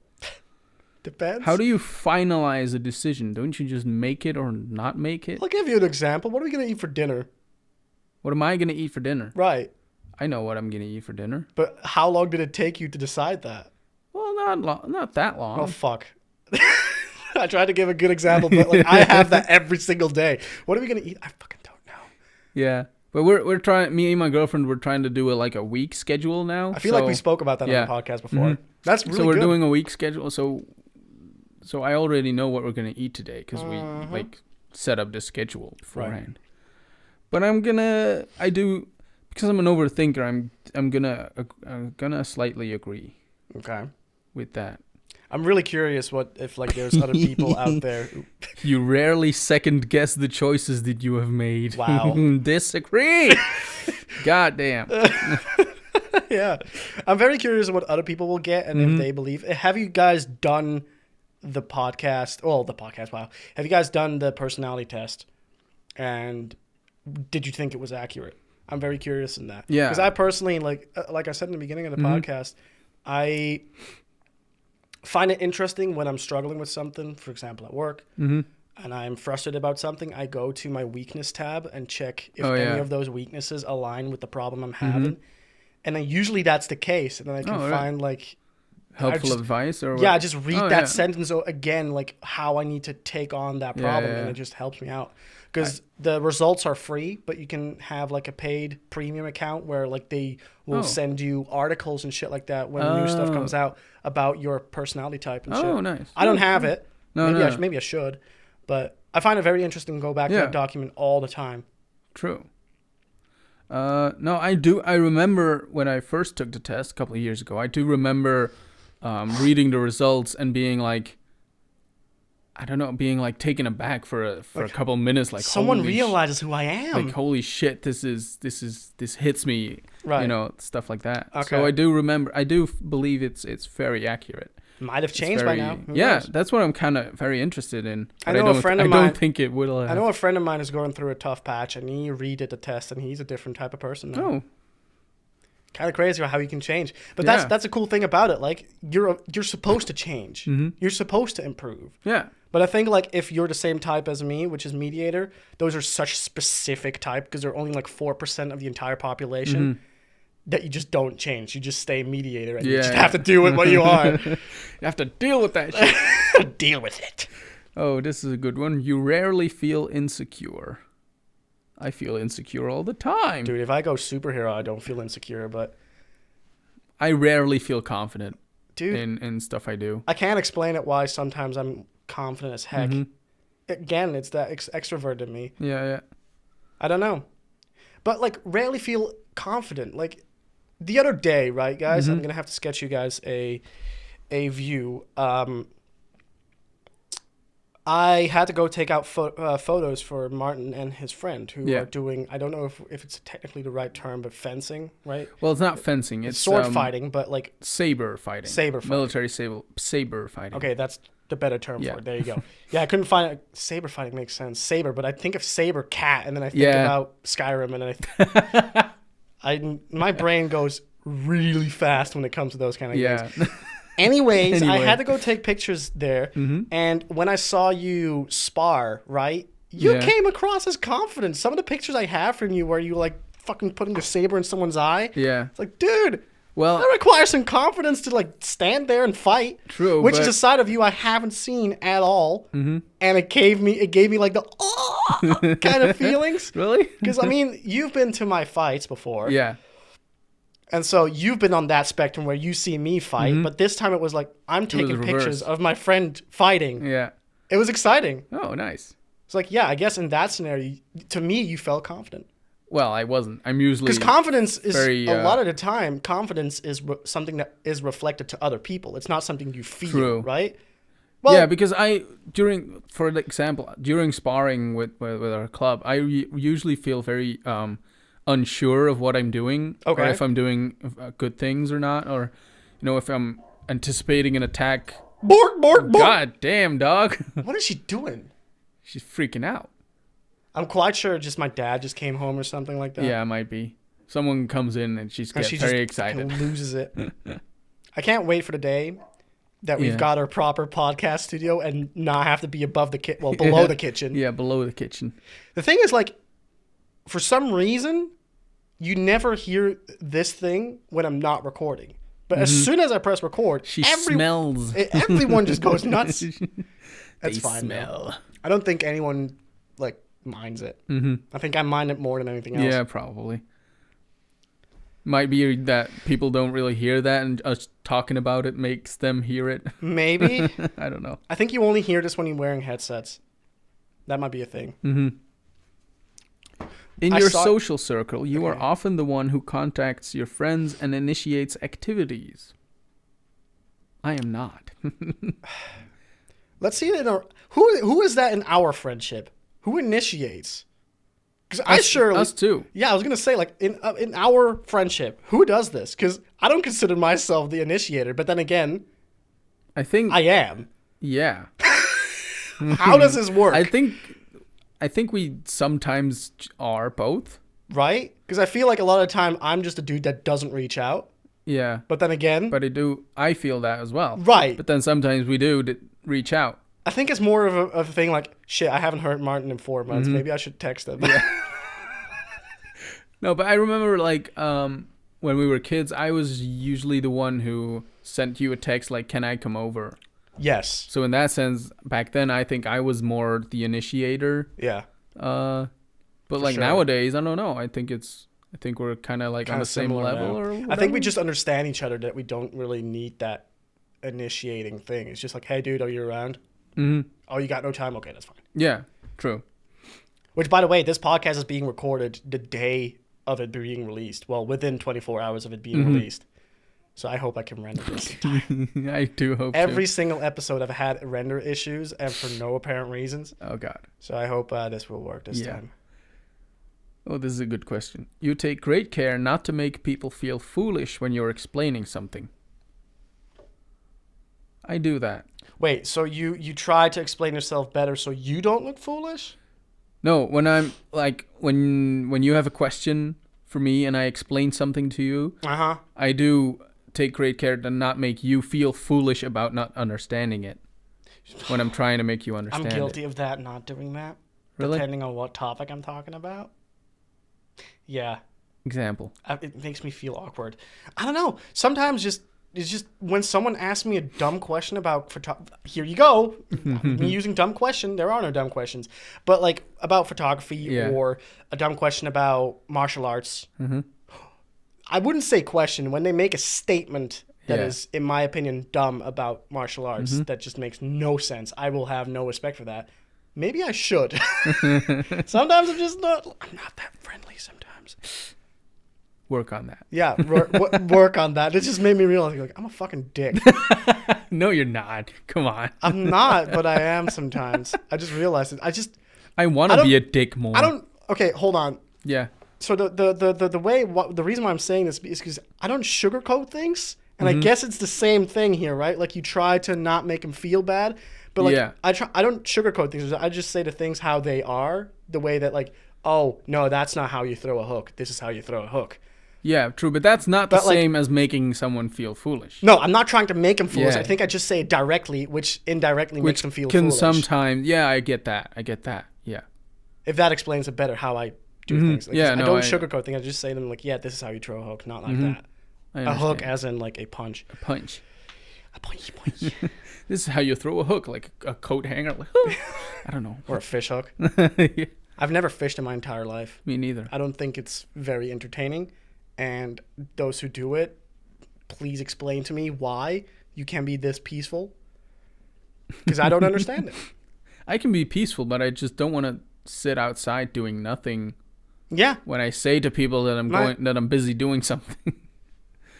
Depends. How do you finalize a decision? Don't you just make it or not make it? I'll give you an example. What are we going to eat for dinner? What am I going to eat for dinner? Right. I know what I'm going to eat for dinner. But how long did it take you to decide that? Well, not that long. Oh, fuck. I tried to give a good example, but like I have that every single day. What are we going to eat? I fucking don't know. Yeah. But we're trying, me and my girlfriend, we're trying to do a week schedule now. I feel like we spoke about that on the podcast before. That's really good. So we're doing a week schedule. So I already know what we're gonna eat today because we like set up the schedule beforehand. Right. But because I'm an overthinker. I'm gonna slightly agree. Okay. With that. I'm really curious if like there's other people out there. You rarely second guess the choices that you have made. Wow. Disagree. God damn. Yeah. I'm very curious what other people will get and if they believe. Have you guys done the podcast? Well, the podcast, wow. Have you guys done the personality test? And did you think it was accurate? I'm very curious in that. Yeah. Because I personally, like I said in the beginning of the podcast, I find it interesting when I'm struggling with something, for example, at work, and I'm frustrated about something. I go to my weakness tab and check if any of those weaknesses align with the problem I'm having. And then usually that's the case. And then I can find like helpful advice or what? Yeah, just read that sentence again, like how I need to take on that problem, and it just helps me out. Because the results are free, but you can have like a paid premium account where like they will send you articles and shit like that when new stuff comes out about your personality type and shit. Oh, nice. I don't have it. Maybe I should. But I find it very interesting to go back to that document all the time. True. No, I do. I remember when I first took the test a couple of years ago, I do remember reading the results and being like, I don't know, being like taken aback for a couple of minutes, like someone realizes who I am. Like, holy shit, this hits me, right? You know, stuff like that. Okay. So I do believe it's very accurate. Might have changed by now. Who knows? That's what I'm kind of very interested in. I know a friend of mine. I don't think it will. I know a friend of mine is going through a tough patch, and he redid the test, and he's a different type of person now. Oh. Kind of crazy how you can change, but that's a cool thing about it. Like you're supposed to change. You're supposed to improve. Yeah. But I think like if you're the same type as me, which is mediator, those are such specific type because they're only like 4% of the entire population that you just don't change. You just stay mediator and you just have to deal with what you are. You have to deal with that shit. Deal with it. Oh, this is a good one. You rarely feel insecure. I feel insecure all the time. Dude, if I go superhero, I don't feel insecure, but I rarely feel confident, dude, in stuff I do. I can't explain it why sometimes I'm confident as heck. Again, it's that extrovert in me. Yeah. I don't know. But like rarely feel confident. Like the other day, right, guys? I'm going to have to sketch you guys a view. I had to go take out photos for Maarten and his friend who are doing, I don't know if it's technically the right term, but fencing, right? Well, it's not fencing. It's sword fighting, but like... Saber fighting. Military saber fighting. Okay, that's the better term for it. There you go. Yeah, I couldn't find it. Saber fighting makes sense. Saber, but I think of saber cat, and then I think about Skyrim, and then my brain goes really fast when it comes to those kind of games. Anyways, I had to go take pictures there, and when I saw you spar, right, you came across as confident. Some of the pictures I have from you where you like fucking putting the saber in someone's eye. Yeah. It's like, dude, well, that requires some confidence to like stand there and fight. True. Which is a side of you I haven't seen at all. And it gave me like the kind of feelings. Really? Because I mean, you've been to my fights before. Yeah. And so you've been on that spectrum where you see me fight, but this time it was like I'm taking pictures of my friend fighting. Yeah. It was exciting. Oh, nice. It's like, yeah, I guess in that scenario, to me, you felt confident. Well, I wasn't. I'm usually... Because confidence is, a lot of the time, confidence is something that is reflected to other people. It's not something you feel, right? Well, yeah, because for example, during sparring with our club, I usually feel very... unsure of what I'm doing, or if I'm doing good things or not, or if I'm anticipating an attack. Bork, bork, bork. God damn, dog. What is she doing? She's freaking out. I'm quite sure just my dad just came home or something like that. Yeah, it might be. Someone comes in and she gets very excited. Loses it. I can't wait for the day that we've got our proper podcast studio and not have to be above the below the kitchen. Yeah, below the kitchen. The thing is, like, for some reason, you never hear this thing when I'm not recording. But as soon as I press record, smells. Everyone just goes nuts. That's they fine. Smell. Though. I don't think anyone minds it. I think I mind it more than anything else. Yeah, probably. Might be that people don't really hear that, and us talking about it makes them hear it. Maybe. I don't know. I think you only hear this when you're wearing headsets. That might be a thing. Mm-hmm. In your social circle, you are often the one who contacts your friends and initiates activities. I am not. Let's see it in our... Who is that in our friendship? Who initiates? Because us too. Yeah, I was gonna say, like, in our friendship, who does this? Because I don't consider myself the initiator, but then again, I think I am. Yeah. How does this work? I think we sometimes are both. Right? Because I feel like a lot of the time I'm just a dude that doesn't reach out. Yeah. But then again, I feel that as well. Right. But then sometimes we do reach out. I think it's more of a thing like, shit, I haven't heard Maarten in 4 months. Maybe I should text him. Yeah. No, but I remember, like, when we were kids, I was usually the one who sent you a text like, can I come over? Yes. So in that sense, back then, I think I was more the initiator. Yeah. But like nowadays, I don't know. I think we're kind of like on the same level or whatever. I think we just understand each other, that we don't really need that initiating thing. It's just like, hey, dude, are you around? Mm-hmm. Oh, you got no time? Okay, that's fine. Yeah, true. Which, by the way, this podcast is being recorded the day of it being released. Well, within 24 hours of it being released. So I hope I can render this in time. I do hope Every single episode I've had render issues, and for no apparent reasons. Oh, God. So I hope this will work this time. Oh, this is a good question. You take great care not to make people feel foolish when you're explaining something. I do that. Wait, so you try to explain yourself better so you don't look foolish? No, when I'm like when you have a question for me and I explain something to you, I do take great care to not make you feel foolish about not understanding it. When I'm trying to make you understand it. I'm guilty of that, not doing that. Really? Depending on what topic I'm talking about. Yeah. Example. It makes me feel awkward. I don't know. Sometimes it's just when someone asks me a dumb question about photography. Here you go. Me using dumb question. There are no dumb questions. But like about photography or a dumb question about martial arts. Mm-hmm. I wouldn't say question. When they make a statement that is, in my opinion, dumb about martial arts, that just makes no sense, I will have no respect for that. Maybe I should. Sometimes I'm not that friendly sometimes. Work on that. Yeah, work on that. It just made me realize, like, I'm a fucking dick. No, you're not. Come on. I'm not, but I am sometimes. I just realized it. I want to be a dick more. Okay, hold on. Yeah. So the reason why I'm saying this is because I don't sugarcoat things, and I guess it's the same thing here, right? Like you try to not make them feel bad, but like I don't sugarcoat things. I just say the things how they are, the way that like, oh no, that's not how you throw a hook. This is how you throw a hook. Yeah, true, but that's not the same as making someone feel foolish. No, I'm not trying to make them foolish. I think I just say it directly, which indirectly makes them feel foolish. Sometimes, I get that. Yeah. If that explains it better, how I do things. Like, I don't sugarcoat things. I just say them like, yeah, this is how you throw a hook, not like that. A hook as in like a punch. A punch. A punch. This is how you throw a hook, like a coat hanger. Like, I don't know. Or a fish hook. I've never fished in my entire life. Me neither. I don't think it's very entertaining. And those who do it, please explain to me why you can be this peaceful. Because I don't understand it. I can be peaceful, but I just don't want to sit outside doing nothing. Yeah. When I say to people that I'm busy doing something.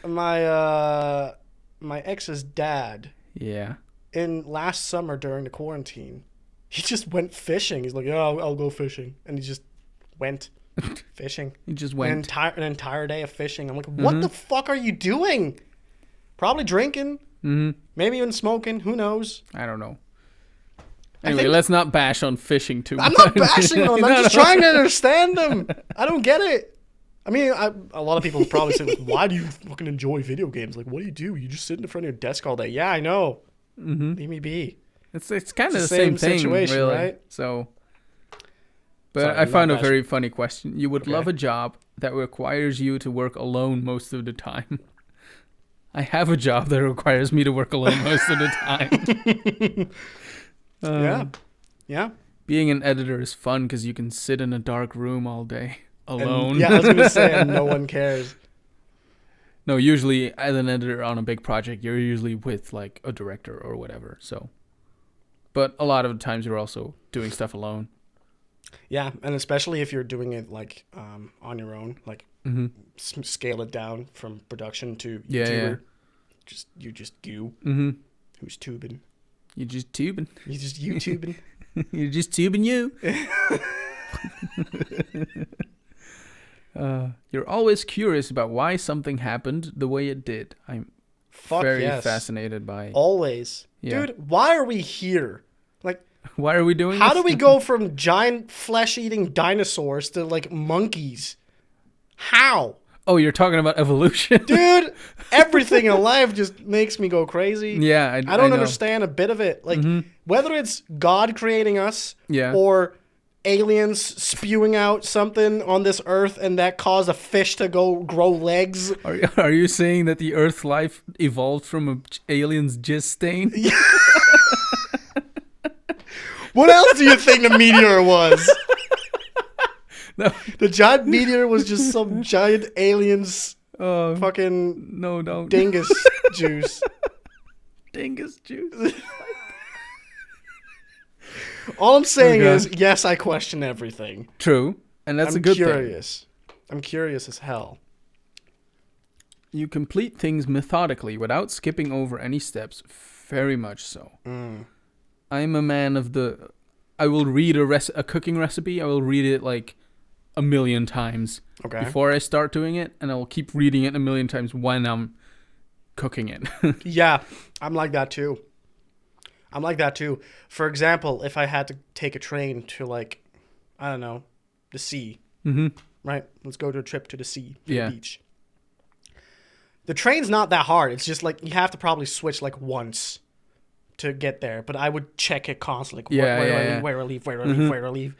My ex's dad. Yeah. In last summer during the quarantine, he just went fishing. He's like, yeah, I'll go fishing, and he just went. Fishing. He just went. An entire day of fishing. I'm like, what the fuck are you doing? Probably drinking. Mm-hmm. Maybe even smoking. Who knows? I don't know. Anyway, let's not bash on fishing too much. I'm not bashing them. I'm just trying to understand them. I don't get it. I mean, a lot of people probably say, like, why do you fucking enjoy video games? Like, what do? You just sit in front of your desk all day. Yeah, I know. Mm-hmm. Leave me be. It's kind of the same thing, situation, really. Right? So... But sorry, I found a very funny question. You would love a job that requires you to work alone most of the time. I have a job that requires me to work alone most of the time. Yeah. Being an editor is fun because you can sit in a dark room all day alone. I was going to say, and no one cares. No, usually as an editor on a big project, you're usually with like a director or whatever. So, but a lot of the times you're also doing stuff alone. Yeah, and especially if you're doing it like on your own, like scale it down from production to YouTuber. Yeah. You just goo. Who's tubing? You're just tubing. You're just YouTubing. You're just tubing you. You're always curious about why something happened the way it did. I'm very fascinated by... Always. Yeah. Dude, why are we here? Like, why are we doing How this? do we go from giant flesh-eating dinosaurs to, like, monkeys? How? Oh, you're talking about evolution? Dude, everything in life just makes me go crazy. Yeah, I don't understand a bit of it. Like, whether it's God creating us or... aliens spewing out something on this earth and that caused a fish to grow legs. Are you saying that the Earth's life evolved from an alien's jizz stain? What else do you think the meteor was? No. The giant meteor was just some giant alien's fucking dingus juice. Dingus juice. All I'm saying is, yes, I question everything. True, and that's a good thing. I'm curious as hell. You complete things methodically without skipping over any steps. Very much so. I'm a man of the... I will read a cooking recipe. I will read it like 1,000,000 times before I start doing it, and I will keep reading it 1,000,000 times when I'm cooking it. Yeah, I'm like that too. For example, if I had to take a train to, like, I don't know, the sea, right? Let's go to a trip to the sea, to the beach. The train's not that hard. It's just, like, you have to probably switch, like, once to get there. But I would check it constantly. Like, where do I leave?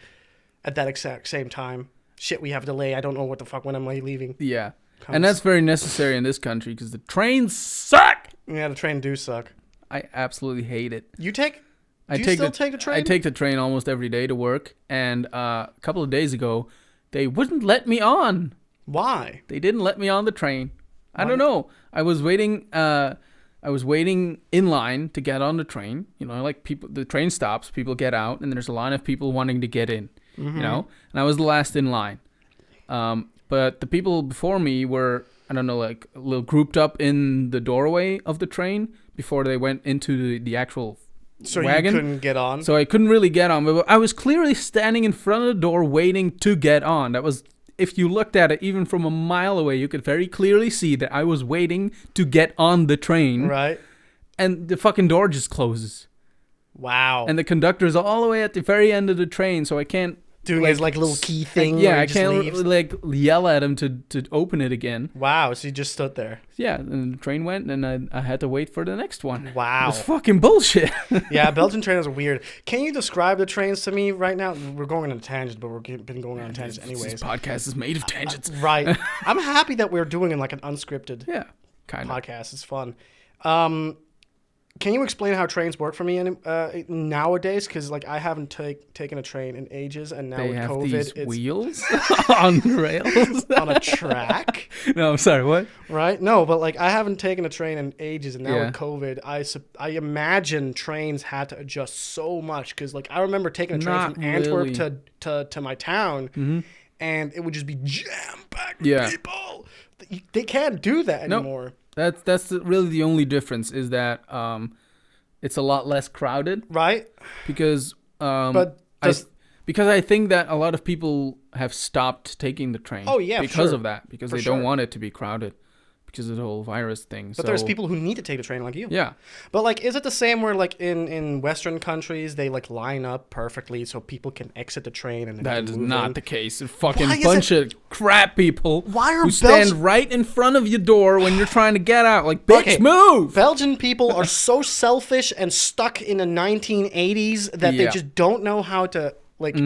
At that exact same time. Shit, we have a delay. I don't know what the fuck when I'm leaving. Yeah. And that's very necessary in this country because the trains suck. Yeah, the train do suck. I absolutely hate it. Do you still take the train? I take the train almost every day to work, and a couple of days ago, they wouldn't let me on. Why? They didn't let me on the train. I don't know. I was waiting in line to get on the train. You know, like the train stops, people get out, and there's a line of people wanting to get in. You know, and I was the last in line. But the people before me were, I don't know, like a little grouped up in the doorway of the train before they went into the actual wagon. You couldn't get on? So I couldn't really get on. But I was clearly standing in front of the door waiting to get on. That was, if you looked at it even from a mile away, you could very clearly see that I was waiting to get on the train. Right. And the fucking door just closes. Wow. And the conductor's all the way at the very end of the train, so I can't... Doing his like little key thing. I can't like yell at him to open it again. Wow, so you just stood there. Yeah, and the train went, and I had to wait for the next one. Wow, it was fucking bullshit. Yeah, Belgian trains are weird. Can you describe the trains to me right now? We're going on a tangent, but we've been going on tangents anyways. This podcast is made of tangents. Right. I'm happy that we're doing like an unscripted kind of podcast. It's fun. Can you explain how trains work for me nowadays? Because like I haven't taken a train in ages, and now with COVID, it's wheels on rails on a track. No, I'm sorry. What? Right? No, but like I haven't taken a train in ages, and now with COVID, I imagine trains had to adjust so much because like I remember taking a train from Antwerp to my town, and it would just be jam packed with people. They can't do that anymore. Nope. That's really the only difference is that it's a lot less crowded, right? Because I think that a lot of people have stopped taking the train. Oh yeah, because of that, because they don't want it to be crowded, because of the whole virus thing. But there's people who need to take the train like you. Yeah. But like, is it the same where like in Western countries they like line up perfectly so people can exit the train and that is not the case. A fucking bunch of crap people who stand right in front of your door when you're trying to get out. Like, bitch, move! Belgian people are so selfish and stuck in the 1980s that they just don't know how to like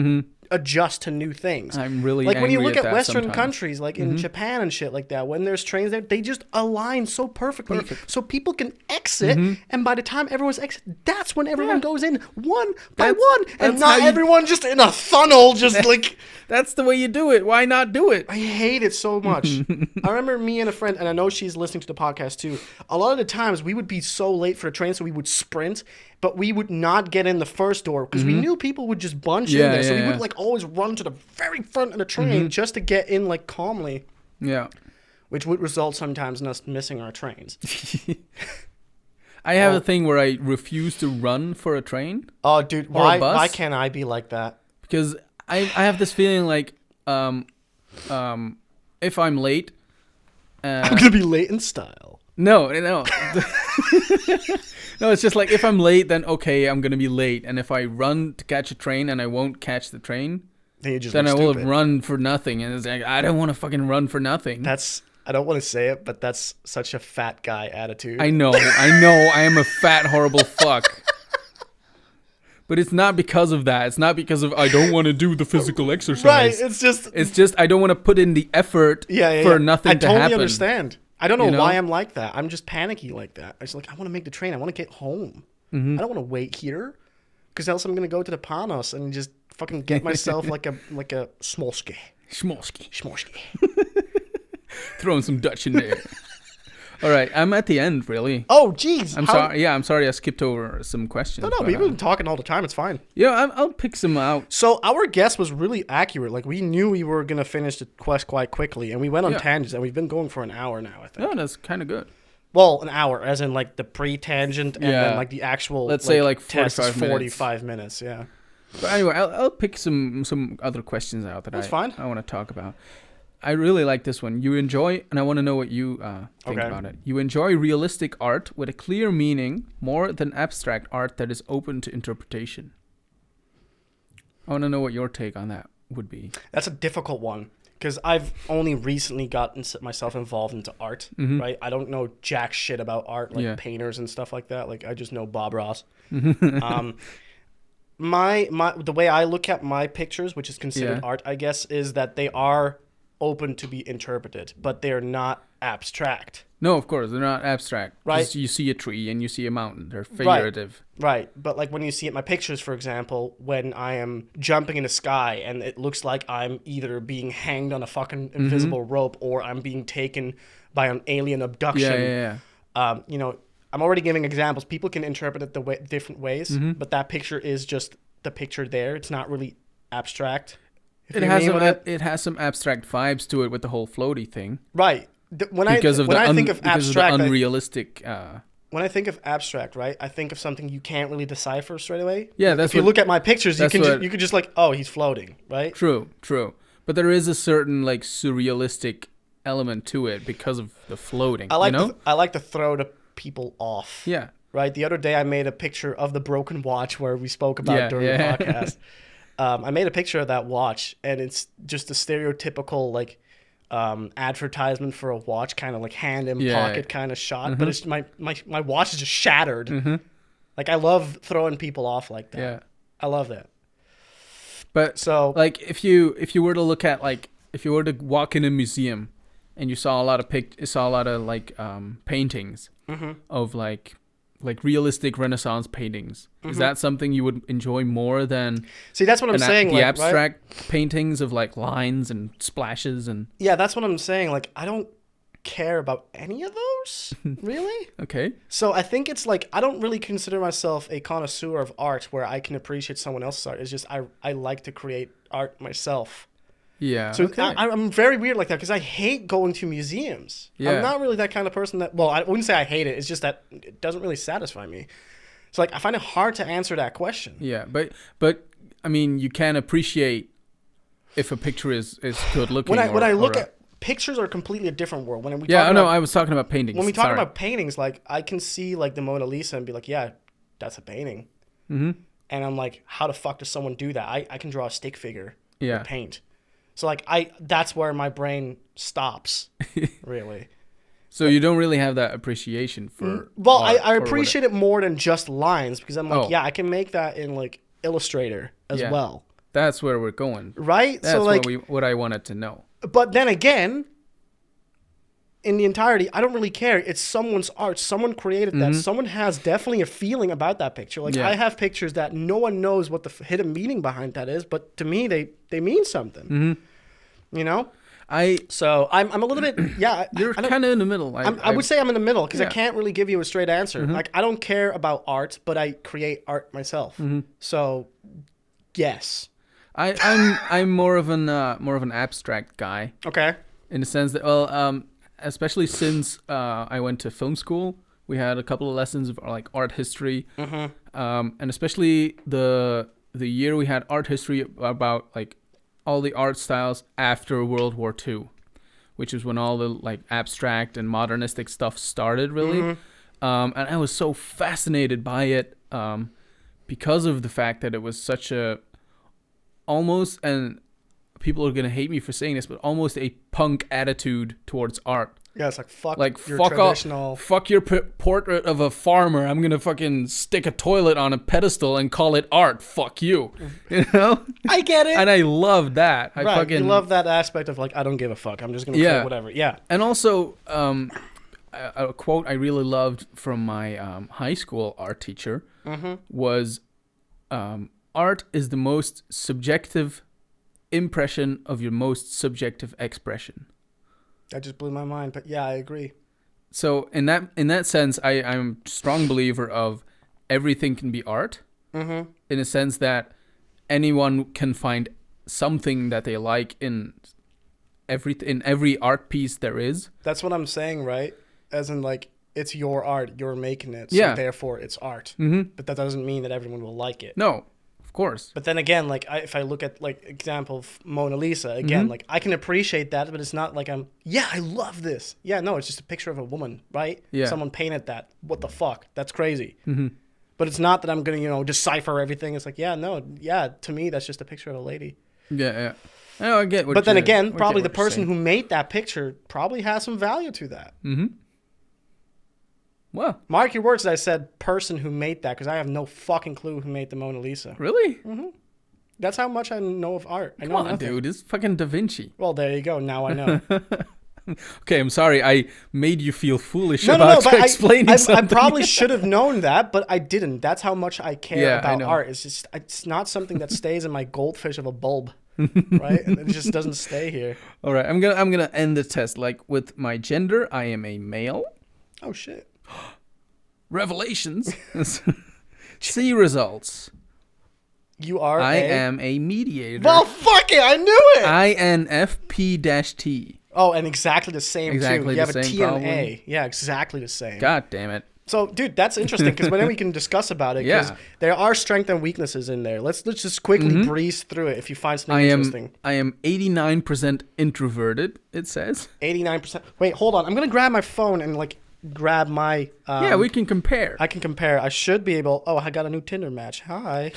adjust to new things. I'm really like angry when you look at Western sometimes. countries, like in Japan and shit like that, when there's trains there, they just align so perfectly so people can exit, and by the time everyone's exit, that's when everyone goes in one by one, and not everyone just in a funnel, just like... That's the way you do it. Why not do it? I hate it so much. I remember me and a friend, and I know she's listening to the podcast too, a lot of the times we would be so late for the train, so we would sprint, but we would not get in the first door because we knew people would just bunch in there. So we would like always run to the very front of the train just to get in like calmly. Yeah. Which would result sometimes in us missing our trains. I have a thing where I refuse to run for a train. Oh, dude, why can't I be like that? Because I have this feeling like if I'm late... I'm going to be late in style. No. No, it's just like if I'm late, then okay, I'm going to be late. And if I run to catch a train and I won't catch the train, then I will run for nothing. And it's like, I don't want to fucking run for nothing. I don't want to say it, but that's such a fat guy attitude. I know. I am a fat, horrible fuck. But it's not because of that. It's not because of I don't want to do the physical exercise. Right. It's just I don't want to put in the effort for nothing to happen. I totally understand. I don't know why I'm like that. I'm just panicky like that. I just I want to make the train. I want to get home. I don't want to wait here because else I'm going to go to the Panos and just fucking get myself like a smolski. Smolski. Throwing some Dutch in there. All right, I'm at the end, really. Oh, jeez. I'm sorry. Yeah, I'm sorry I skipped over some questions. No, we've been talking all the time. It's fine. Yeah, I'll pick some out. So our guess was really accurate. Like, we knew we were going to finish the quest quite quickly, and we went on tangents, and we've been going for an hour now, I think. Yeah, that's kind of good. Well, an hour, as in, like, the pre-tangent and then, like, the actual... Let's say, like, 45 minutes, yeah. But anyway, I'll pick some other questions out that I want to talk about. I really like this one. You enjoy, and I want to know what you think about it. You enjoy realistic art with a clear meaning more than abstract art that is open to interpretation. I want to know what your take on that would be. That's a difficult one because I've only recently gotten myself involved into art, right? I don't know jack shit about art, like painters and stuff like that. Like, I just know Bob Ross. The way I look at my pictures, which is considered art, I guess, is that they are open to be interpreted, but they're not abstract. No, of course, they're not abstract. Right. Just you see a tree and you see a mountain. They're figurative. Right. But like when you see it in my pictures, for example, when I am jumping in the sky and it looks like I'm either being hanged on a fucking invisible rope or I'm being taken by an alien abduction. You know, I'm already giving examples. People can interpret it different ways, but that picture is just the picture there. It's not really abstract. It has some abstract vibes to it with the whole floaty thing. Right. When I think of abstract, unrealistic. When I think of abstract, right, I think of something you can't really decipher straight away. Yeah, that's if you look at my pictures, you could just like, oh, he's floating, right? True. But there is a certain like surrealistic element to it because of the floating. I like to throw the people off. Yeah. Right. The other day, I made a picture of the broken watch where we spoke about during the podcast. I made a picture of that watch, and it's just a stereotypical like advertisement for a watch, kind of like hand in pocket kind of shot. But it's my watch is just shattered. Like, I love throwing people off like that. Yeah, I love that. But so like if you were to look at like if you were to walk in a museum and you saw a lot of like paintings of like realistic Renaissance paintings. Is that something you would enjoy more than... See, that's what I'm saying. The abstract paintings of like lines and splashes and... Yeah, that's what I'm saying. Like, I don't care about any of those, really. Okay. So I think it's like, I don't really consider myself a connoisseur of art where I can appreciate someone else's art. It's just I like to create art myself. Yeah. So I'm very weird like that because I hate going to museums. Yeah. I'm not really that kind of person that... Well, I wouldn't say I hate it. It's just that it doesn't really satisfy me. So like I find it hard to answer that question. Yeah, but I mean, you can appreciate if a picture is good looking. When I look at pictures, are completely a different world. I was talking about paintings. When we talk about paintings, like I can see like the Mona Lisa and be like, yeah, that's a painting. And I'm like, how the fuck does someone do that? I can draw a stick figure with paint. So like that's where my brain stops, really. So you don't really have that appreciation for... Well, I appreciate it more than just lines because I'm like, I can make that in like Illustrator as well. That's where we're going. Right? That's so like what I wanted to know. But then again, in the entirety, I don't really care. It's someone's art. Someone created that. Someone has definitely a feeling about that picture. Like I have pictures that no one knows what the hidden meaning behind that is, but to me, they mean something. You know? So I'm a little bit You're kind of in the middle. I would say I'm in the middle because I can't really give you a straight answer. Like I don't care about art, but I create art myself. So yes, I'm more of an abstract guy. Okay. In the sense that especially since I went to film school, we had a couple of lessons of like art history, and especially the year we had art history about like all the art styles after World War II, which is when all the like abstract and modernistic stuff started really, and I was so fascinated by it because of the fact that it was such a almost, and people are gonna hate me for saying this, but almost a punk attitude towards art. Yeah, it's fuck your fuck traditional... fuck your portrait of a farmer. I'm gonna fucking stick a toilet on a pedestal and call it art. Fuck you. You know? I get it. And I love that. You love that aspect of like, I don't give a fuck. I'm just gonna play whatever. Yeah. And also, a quote I really loved from my high school art teacher was, art is the most subjective impression of your most subjective expression. That just blew my mind, but yeah, I agree. So in that sense, I'm a strong believer of everything can be art, in a sense that anyone can find something that they like in every art piece there is. That's what I'm saying, right? As in like, it's your art, you're making it, so therefore it's art. But that doesn't mean that everyone will like it. No. Of course. But then again, like if I look at like example of Mona Lisa again, like I can appreciate that, but it's not like I love this. Yeah, no, it's just a picture of a woman, right? Yeah. Someone painted that. What the fuck? That's crazy. But it's not that I'm gonna decipher everything. It's like to me that's just a picture of a lady. Yeah. No, I get what. But then again, probably the person who made that picture probably has some value to that. Well, mark your words. I said person who made that because I have no fucking clue who made the Mona Lisa. Really? That's how much I know of art. Come on, dude. It's fucking Da Vinci. Well, there you go. Now I know. Okay, I'm sorry. I made you feel foolish about explaining something. I probably should have known that, but I didn't. That's how much I care about art. It's not something that stays in my goldfish of a bulb, right? And it just doesn't stay here. All right, I'm gonna end the test. Like with my gender, I am a male. Oh shit. Revelations. See results. You are I am a mediator. Well, fuck it. I knew it. INFP-T. Oh, and exactly the same, exactly too. You have a T problem. and an A. Yeah, exactly the same. God damn it. So, dude, that's interesting because then we can discuss about it because there are strengths and weaknesses in there. Let's just quickly breeze through it if you find something interesting. I am 89% introverted, it says. 89%. Wait, hold on. I'm going to grab my phone and, like, grab my... yeah, we can compare. I can compare. I should be able... Oh, I got a new Tinder match. Hi.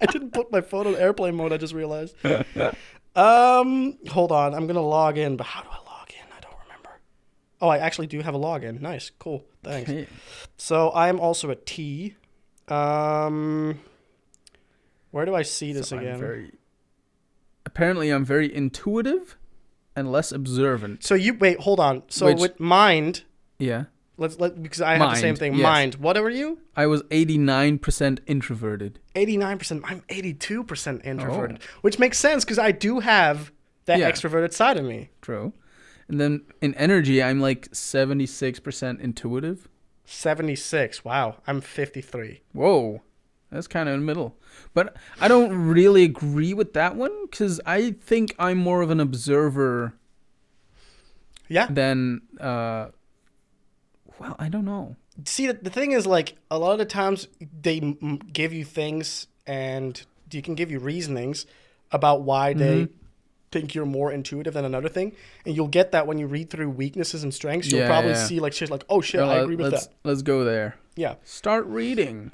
I didn't put my phone on airplane mode, I just realized. Hold on. I'm going to log in, but how do I log in? I don't remember. Oh, I actually do have a login. Nice. Cool. Thanks. Okay. So I'm also a T. Where do I see this again? Apparently, I'm very intuitive and less observant. So wait, hold on. So with mind, yeah. Because I have the same thing. Yes. Mind. What were you? I was 89% introverted. 89%. I'm 82% introverted, which makes sense because I do have that extroverted side of me. True. And then in energy, I'm like 76% intuitive. 76. Wow. I'm 53. Whoa. That's kind of in the middle. But I don't really agree with that one because I think I'm more of an observer. Yeah. Than, well, I don't know. See, the thing is, like, a lot of the times they give you things and you can give you reasonings about why they think you're more intuitive than another thing. And you'll get that when you read through weaknesses and strengths. You'll probably see, like, shit like, oh, shit, I agree with that. Let's go there. Yeah. Start reading.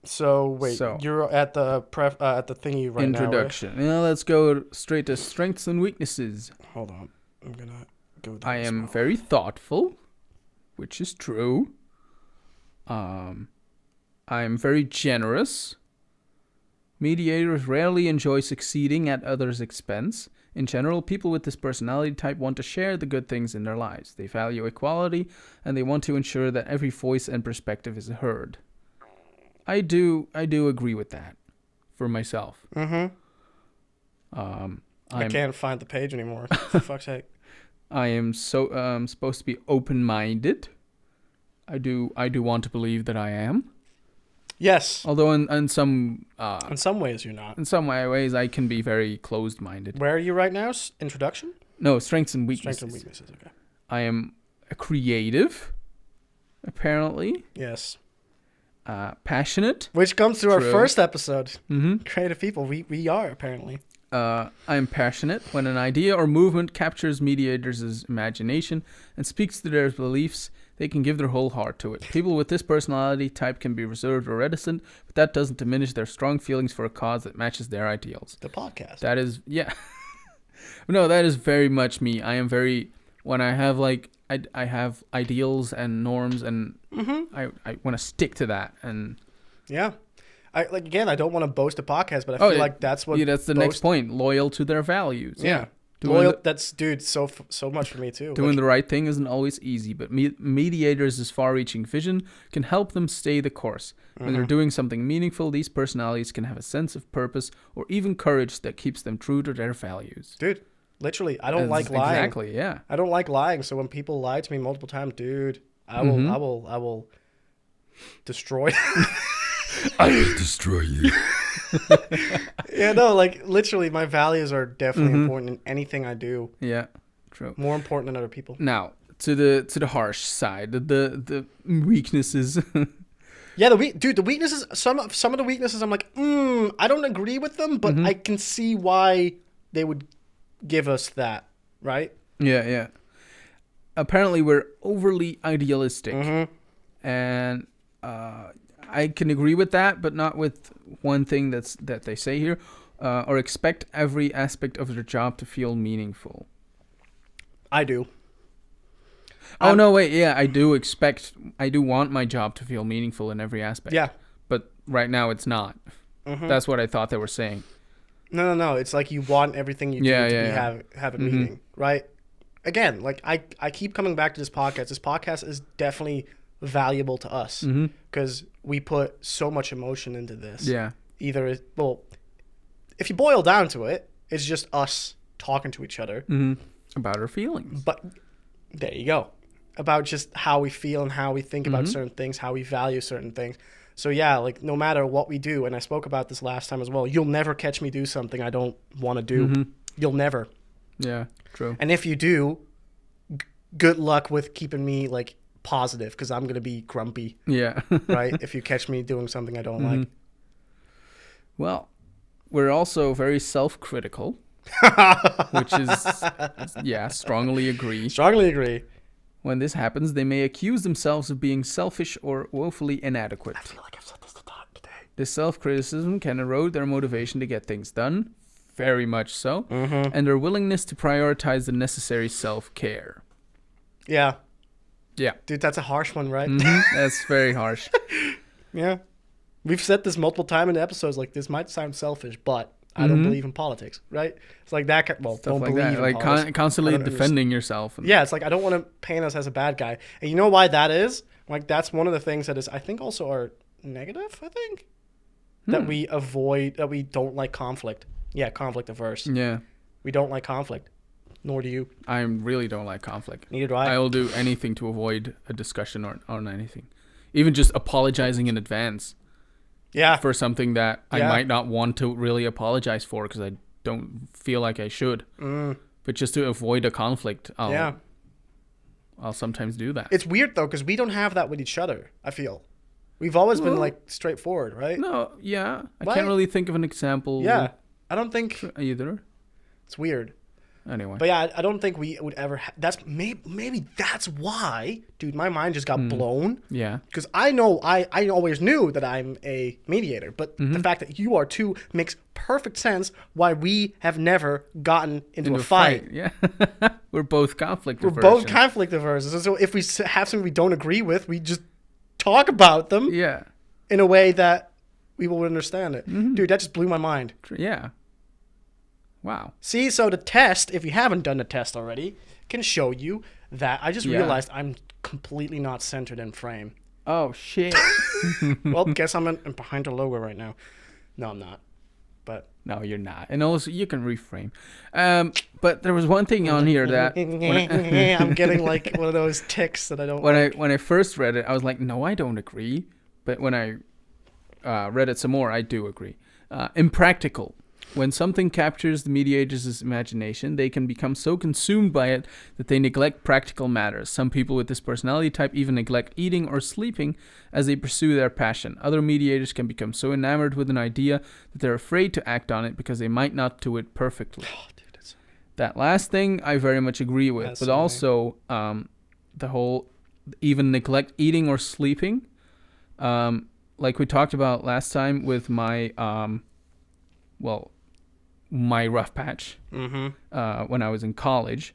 So, wait, you're at the thingy right now. Introduction. Yeah, let's go straight to strengths and weaknesses. Hold on. I'm going to go down. I am very thoughtful, which is true. I'm very generous. Mediators rarely enjoy succeeding at others' expense. In general, people with this personality type want to share the good things in their lives. They value equality, and they want to ensure that every voice and perspective is heard. I do agree with that for myself. Mm-hmm. I can't find the page anymore. For fuck's sake. I am so supposed to be open-minded. I do want to believe that I am. Yes. Although in some ways you're not. In some ways I can be very closed-minded. Where are you right now? Introduction? No, strengths and weaknesses. Strengths and weaknesses, okay. I am a creative, apparently. Yes. Passionate. Which comes through our first episode. Mm-hmm. Creative people. We are, apparently. I'm passionate. When an idea or movement captures mediators' imagination and speaks to their beliefs, they can give their whole heart to it. People with this personality type can be reserved or reticent, but that doesn't diminish their strong feelings for a cause that matches their ideals. The podcast. That is, yeah. No, that is very much me. I am very, when I have I have ideals and norms, and I want to stick to that. And yeah. I don't want to boast a podcast, but I feel like that's what... Yeah, that's the next point. Loyal to their values. Yeah. Loyal, that's, dude, so much for me, too. Doing the right thing isn't always easy, but mediators' far-reaching vision can help them stay the course. When they're doing something meaningful, these personalities can have a sense of purpose or even courage that keeps them true to their values. Dude, literally, I don't like lying. Exactly, yeah. I don't like lying, so when people lie to me multiple times, dude, I will destroy... I will destroy you. Yeah, no, literally, my values are definitely important in anything I do. Yeah, true. More important than other people. Now, to the harsh side, the weaknesses. Yeah, the weaknesses. Some of the weaknesses, I'm like, I don't agree with them, but I can see why they would give us that, right? Yeah. Apparently, we're overly idealistic, and I can agree with that, but not with one thing that they say here, or expect every aspect of their job to feel meaningful. I do. Oh, no, wait, yeah, I do want my job to feel meaningful in every aspect. Yeah. But right now it's not. That's what I thought they were saying. No, it's like you want everything you do to have a meaning, right? Again, I keep coming back to this podcast. This podcast is definitely valuable to us because we put so much emotion into this. Yeah. If you boil down to it, it's just us talking to each other about our feelings. But there you go. About just how we feel and how we think about certain things, how we value certain things. So yeah, no matter what we do, and I spoke about this last time as well, you'll never catch me do something I don't want to do. You'll never. Yeah, true. And if you do, good luck with keeping me positive, because I'm going to be grumpy. Yeah. Right? If you catch me doing something I don't like. Well, we're also very self-critical, which is, strongly agree. Strongly agree. When this happens, they may accuse themselves of being selfish or woefully inadequate. I feel like I've said this today. This self-criticism can erode their motivation to get things done, very much so, and their willingness to prioritize the necessary self-care. Yeah. Yeah. Dude, that's a harsh one, right? That's very harsh. Yeah. We've said this multiple times in episodes, this might sound selfish, but I don't believe in politics, right? It's like that. Well, stuff don't like believe that. in politics. Constantly defending yourself. Yeah, it's I don't want to paint us as a bad guy. And you know why that is? That's one of the things that is, I think, also our negative, I think. That we avoid, that we don't like conflict. Yeah, conflict averse. Yeah. We don't like conflict. Nor do you. I really don't like conflict. Neither do I. I will do anything to avoid a discussion on anything. Even just apologizing in advance. Yeah. For something that I might not want to really apologize for because I don't feel like I should. But just to avoid a conflict, I'll sometimes do that. It's weird, though, because we don't have that with each other, I feel. We've always been, straightforward, right? No, yeah. I can't really think of an example. Yeah. I don't think... Either. It's weird. Anyway. But yeah, I don't think we would ever... that's maybe that's why, dude, my mind just got blown. Yeah. Because I know, I always knew that I'm a mediator. But the fact that you are too makes perfect sense why we have never gotten into a fight. Yeah. We're both conflict averse. We're both conflict averse. So if we have something we don't agree with, we just talk about them. Yeah. In a way that people would understand it. Dude, that just blew my mind. Yeah. Wow. See, so the test, if you haven't done the test already, can show you that I just realized I'm completely not centered in frame. Oh, shit. Well, guess I'm behind the logo right now. No, I'm not. But no, you're not. And also, you can reframe. But there was one thing on here that... I'm getting like one of those tics that I don't When I first read it, I was like, no, I don't agree. But when I read it some more, I do agree. Impractical. When something captures the mediator's imagination, they can become so consumed by it that they neglect practical matters. Some people with this personality type even neglect eating or sleeping as they pursue their passion. Other mediators can become so enamored with an idea that they're afraid to act on it because they might not do it perfectly. Oh, dude, that last thing I very much agree with, but so also the whole even neglect eating or sleeping. Like we talked about last time with my... my rough patch when I was in college.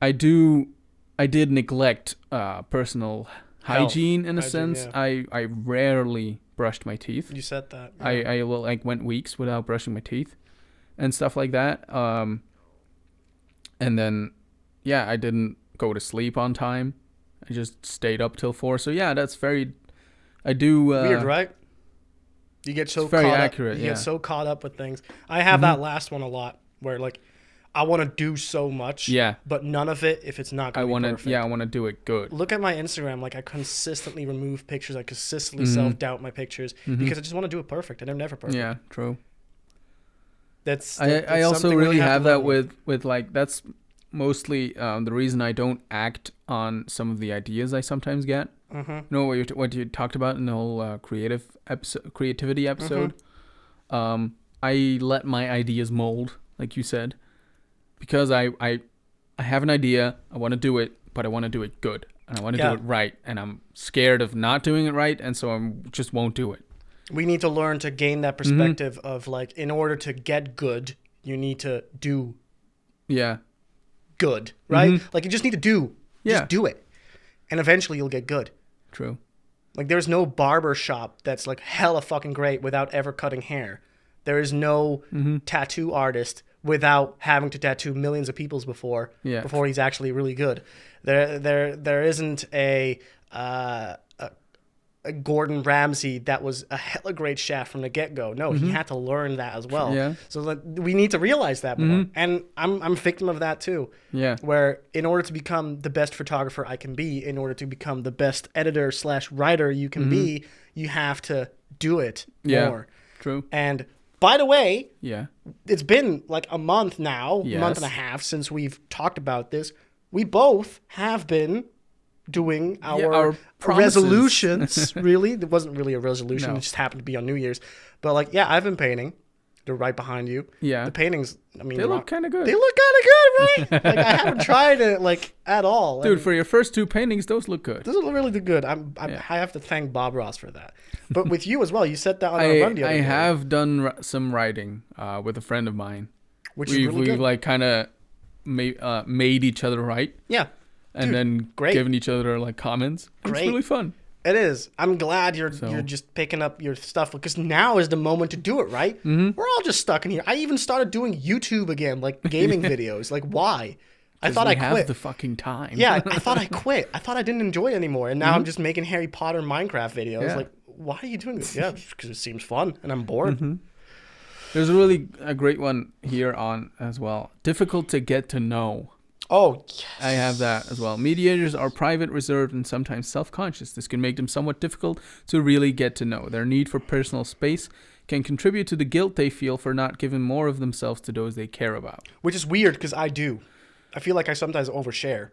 I did neglect personal hygiene in a sense. Yeah. I rarely brushed my teeth. You said that. Yeah. I like went weeks without brushing my teeth and stuff like that. And then, I didn't go to sleep on time. I just stayed up till 4. So yeah, that's very... I do... Weird, right? You get so caught accurate, up. You get so caught up with things. I have that last one a lot where like I want to do so much, but none of it if it's not going to be perfect. Yeah, I want to do it good. Look at my Instagram. Like I consistently remove pictures. I consistently self-doubt my pictures because I just want to do it perfect, and they're never perfect. Yeah, true. That's I also really have that with like that's mostly the reason I don't act on some of the ideas I sometimes get. You know what you talked about in the whole creativity episode. I let my ideas mold, like you said, because I have an idea, I want to do it, but I want to do it good, and I want to do it right, and I'm scared of not doing it right, and so I just won't do it. We need to learn to gain that perspective of like, in order to get good, you need to do good, right? Like you just need to just do it, and eventually you'll get good. True. Like there's no barber shop that's like hella fucking great without ever cutting hair. There is no tattoo artist without having to tattoo millions of people's before he's actually really good. There isn't a Gordon Ramsay that was a hella great chef from the get-go. No, he had to learn that as well. Yeah. So like, we need to realize that more. And I'm a victim of that too. Yeah. Where in order to become the best photographer I can be, in order to become the best editor/writer you can be, you have to do it more. True. And by the way, it's been like a month now, a month and a half since we've talked about this. We both have been doing our resolutions. Really, it wasn't really a resolution. It just happened to be on New Year's. But like, I've been painting. They're right behind you. Yeah, the paintings. I mean, they look kind of good. They look kind of good, right? Like I haven't tried it like at all. Dude, for your first 2 paintings, those look good. Those look really good. I have to thank Bob Ross for that. But with you as well, you said that on our run the other day. I have done some writing with a friend of mine. Which is really good. We've like kind of made each other write. Yeah. And then giving each other like comments. It's really fun. It is. I'm glad you're just picking up your stuff because now is the moment to do it, right? We're all just stuck in here. I even started doing YouTube again, like gaming videos. Like, why? I thought I quit. Have the fucking time. Yeah, I thought I quit. I thought I didn't enjoy it anymore, and now I'm just making Harry Potter Minecraft videos. Yeah. Like, why are you doing this? Yeah, because it seems fun, and I'm bored. There's a great one here on as well. Difficult to get to know. Oh, yes. I have that as well. Mediators are private, reserved, and sometimes self-conscious. This can make them somewhat difficult to really get to know. Their need for personal space can contribute to the guilt they feel for not giving more of themselves to those they care about. Which is weird because I do. I feel like I sometimes overshare.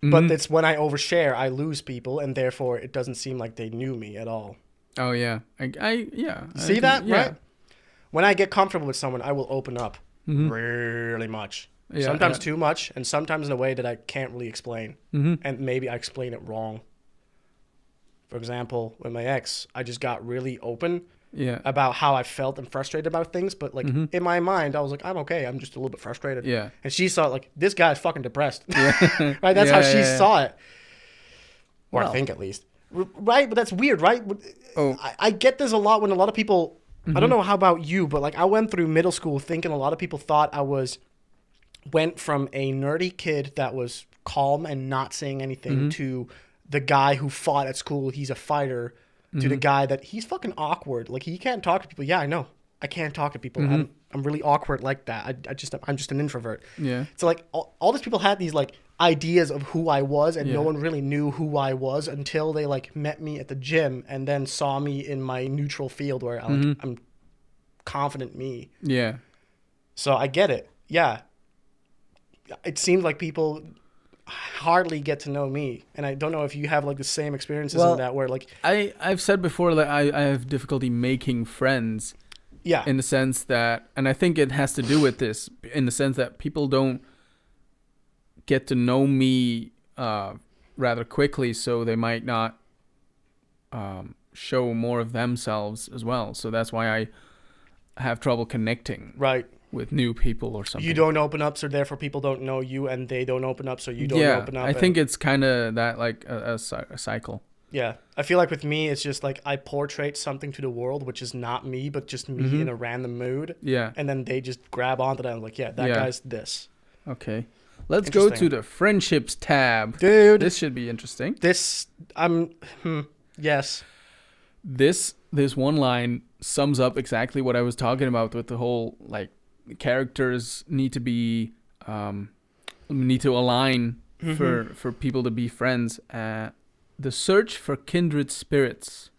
But it's when I overshare, I lose people, and therefore it doesn't seem like they knew me at all. Oh, yeah. See that? Yeah. Right? When I get comfortable with someone, I will open up really much. Yeah, sometimes too much, and sometimes in a way that I can't really explain. And maybe I explain it wrong. For example, with my ex, I just got really open about how I felt and frustrated about things. But like in my mind, I was like, I'm okay. I'm just a little bit frustrated. Yeah. And she saw it like, this guy's fucking depressed. Yeah. Right? That's how she saw it. Or I think at least. Right, but that's weird, right? Oh. I get this a lot when a lot of people, I don't know how about you, but like I went through middle school thinking a lot of people thought I went from a nerdy kid that was calm and not saying anything to the guy who fought at school, he's a fighter, to the guy that he's fucking awkward. Like he can't talk to people. Yeah, I know. I can't talk to people. I'm really awkward like that. I'm just an introvert. Yeah. So like all these people had these like ideas of who I was, and no one really knew who I was until they like met me at the gym and then saw me in my neutral field where I'm confident me. Yeah. So I get it. Yeah. It seems like people hardly get to know me, and I don't know if you have like the same experiences in that where like I've said before that I have difficulty making friends. Yeah. In the sense that, and I think it has to do with this, in the sense that people don't get to know me rather quickly, so they might not show more of themselves as well. So that's why I have trouble connecting. Right. With new people or something. You don't open up, so therefore people don't know you, and they don't open up, so you don't open up. I think it's kind of that, like a cycle. Yeah. I feel like with me, it's just like I portray something to the world, which is not me, but just me in a random mood. Yeah. And then they just grab onto that and like, that guy's this. Okay. Let's go to the friendships tab. Dude. This should be interesting. Yes. This one line sums up exactly what I was talking about with the whole, like, characters need to be need to align for people to be friends. The search for kindred spirits.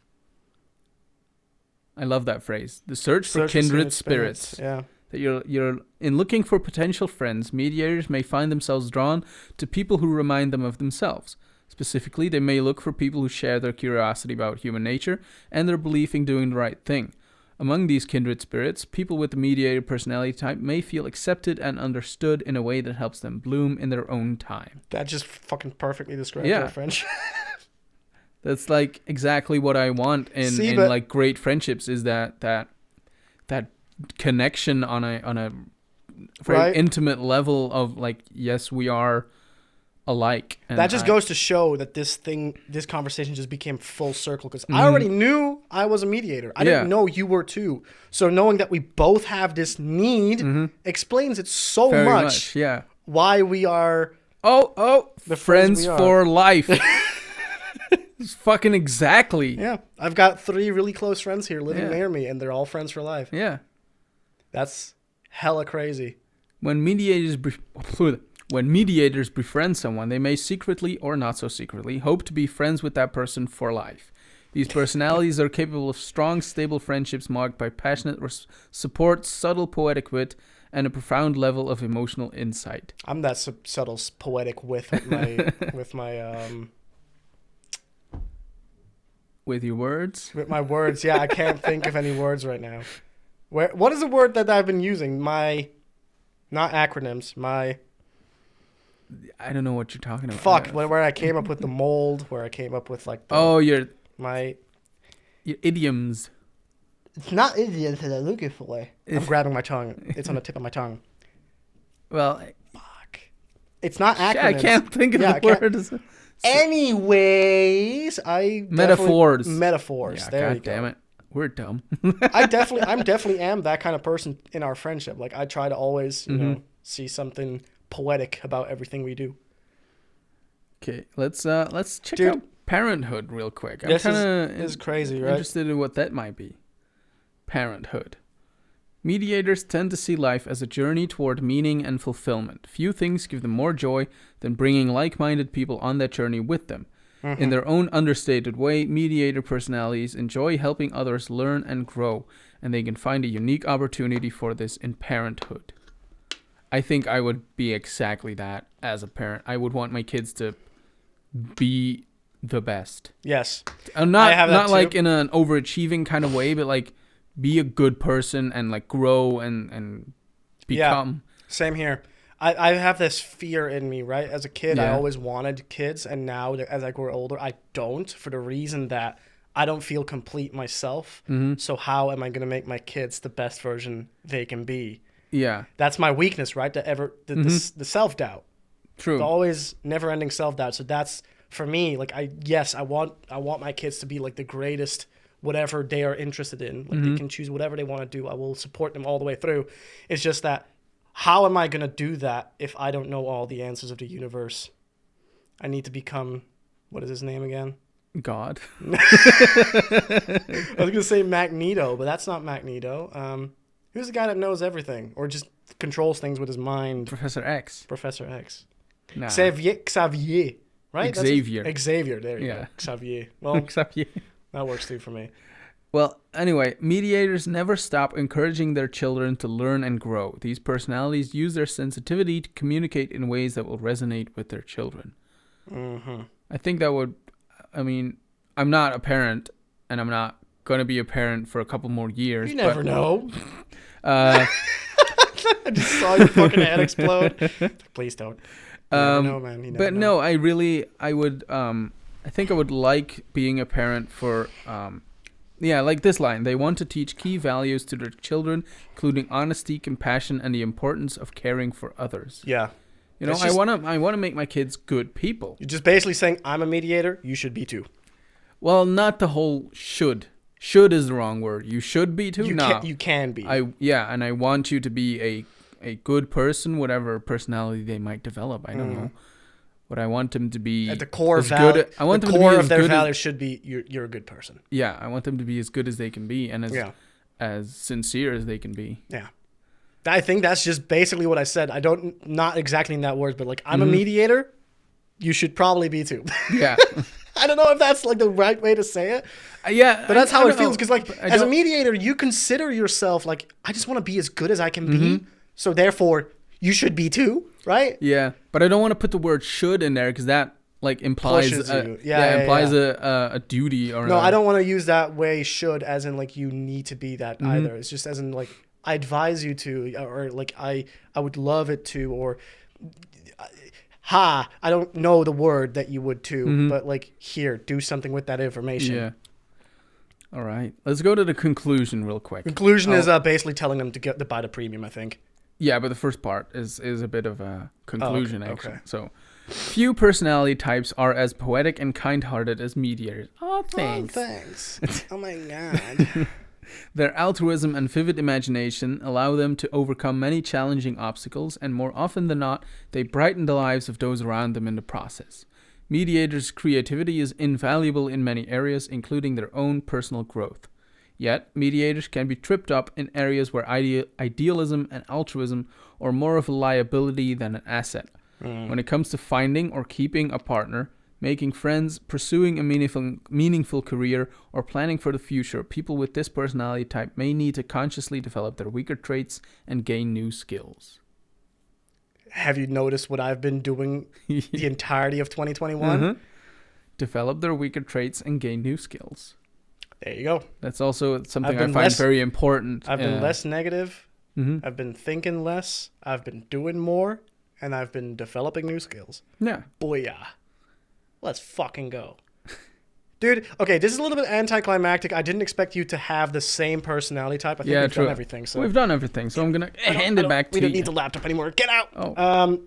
I love that phrase. The search for kindred spirits. Yeah. That you're in looking for potential friends, mediators may find themselves drawn to people who remind them of themselves. Specifically, they may look for people who share their curiosity about human nature and their belief in doing the right thing. Among these kindred spirits, people with the mediator personality type may feel accepted and understood in a way that helps them bloom in their own time. That just fucking perfectly describes our friendship. That's like exactly what I want in like great friendships, is that connection on a very intimate level of like, yes, we are alike. And that just goes to show that this conversation just became full circle, because I already knew I was a mediator. I didn't know you were too. So knowing that we both have this need explains it so very much. Yeah. Why we are the friends for life. It's fucking exactly. Yeah. I've got 3 really close friends here living near me, and they're all friends for life. Yeah. That's hella crazy. When mediators befriend someone, they may secretly or not so secretly hope to be friends with that person for life. These personalities are capable of strong, stable friendships marked by passionate support, subtle poetic wit, and a profound level of emotional insight. I'm that subtle poetic wit with my with your words? With my words, yeah. I can't think of any words right now. What is the word that I've been using? Not acronyms. I don't know what you're talking about. Fuck, where I came up with the mold, where I came up with like your It's idioms. not idioms that I'm looking for. I'm grabbing my tongue. It's on the tip of my tongue. Well, fuck. It's not acronyms. I can't think of the word. Anyways, metaphors. Yeah, there you go. Damn it. We're dumb. I definitely am that kind of person in our friendship. Like I try to always, see something poetic about everything we do. Okay, let's check out parenthood real quick. I'm this is crazy, right? Interested in what that might be. Parenthood. Mediators tend to see life as a journey toward meaning and fulfillment. Few things give them more joy than bringing like-minded people on that journey with them. In their own understated way, mediator personalities enjoy helping others learn and grow, and they can find a unique opportunity for this in parenthood. I think I would be exactly that as a parent. I would want my kids to be the best. Yes. Not like in an overachieving kind of way, but like be a good person and like grow and become. Yeah, same here. I have this fear in me, right? As a kid, I always wanted kids, and now as I grow older, I don't, for the reason that I don't feel complete myself. So how am I going to make my kids the best version they can be? Yeah. That's my weakness, right? The self-doubt. True. The always never-ending self-doubt. So that's for me, like I want my kids to be like the greatest whatever they are interested in. Like they can choose whatever they want to do. I will support them all the way through. It's just that how am I going to do that if I don't know all the answers of the universe? I need to become, what is his name again? God. I was going to say Magneto, but that's not Magneto. Who's the guy that knows everything or just controls things with his mind? Professor X. Professor X. Nah. Xavier, right? Xavier. There you go. Xavier. Well, Xavier. That works too for me. Well, anyway, mediators never stop encouraging their children to learn and grow. These personalities use their sensitivity to communicate in ways that will resonate with their children. Mm-hmm. I think that would, I'm not a parent, and I'm not going to be a parent for a couple more years. You never know. I just saw your fucking head explode. Please don't. You never know, man. You never know. No, I would, I think I would like being a parent for, like this line. They want to teach key values to their children, including honesty, compassion, and the importance of caring for others. Yeah. You know, I want to make my kids good people. You're just basically saying, I'm a mediator, you should be too. Well, not the whole should. Should is the wrong word. You should be too? You can be. And I want you to be a good person, whatever personality they might develop. I don't know. But I want them to be at the core of their values should be you're a good person. Yeah, I want them to be as good as they can be and as sincere as they can be. Yeah. I think that's just basically what I said. Not exactly in that words, but like I'm a mediator, you should probably be too. Yeah. I don't know if that's like the right way to say it. Yeah. But that's how it feels because like as a mediator, you consider yourself like I just want to be as good as I can be. So therefore, you should be too, right? Yeah. But I don't want to put the word should in there because that like implies a duty or no. I don't want to use that way should as in like you need to be that either. It's just as in like I advise you to or like I would love it to or I don't know the word that you would too, but like here, do something with that information. Yeah. All right. Let's go to the conclusion real quick. Conclusion is basically telling them to buy the premium, I think. Yeah, but the first part is a bit of a conclusion, actually. Okay. So, few personality types are as poetic and kind-hearted as mediators. Oh, thanks. Oh, thanks. Oh, my God. Their altruism and vivid imagination allow them to overcome many challenging obstacles, and more often than not, they brighten the lives of those around them in the process. Mediators' creativity is invaluable in many areas, including their own personal growth. Yet, mediators can be tripped up in areas where idealism and altruism are more of a liability than an asset. When it comes to finding or keeping a partner, making friends, pursuing a meaningful career, or planning for the future, people with this personality type may need to consciously develop their weaker traits and gain new skills. Have you noticed what I've been doing the entirety of 2021? Develop their weaker traits and gain new skills. There you go. That's also something I find very important. I've been less negative. I've been thinking less. I've been doing more. And I've been developing new skills. Yeah. Booyah. Let's fucking go. Dude, okay, this is a little bit anticlimactic. I didn't expect you to have the same personality type. I think we've done everything. So. We've done everything, so I'm going to hand it back to you. We don't need the laptop anymore. Get out! Oh.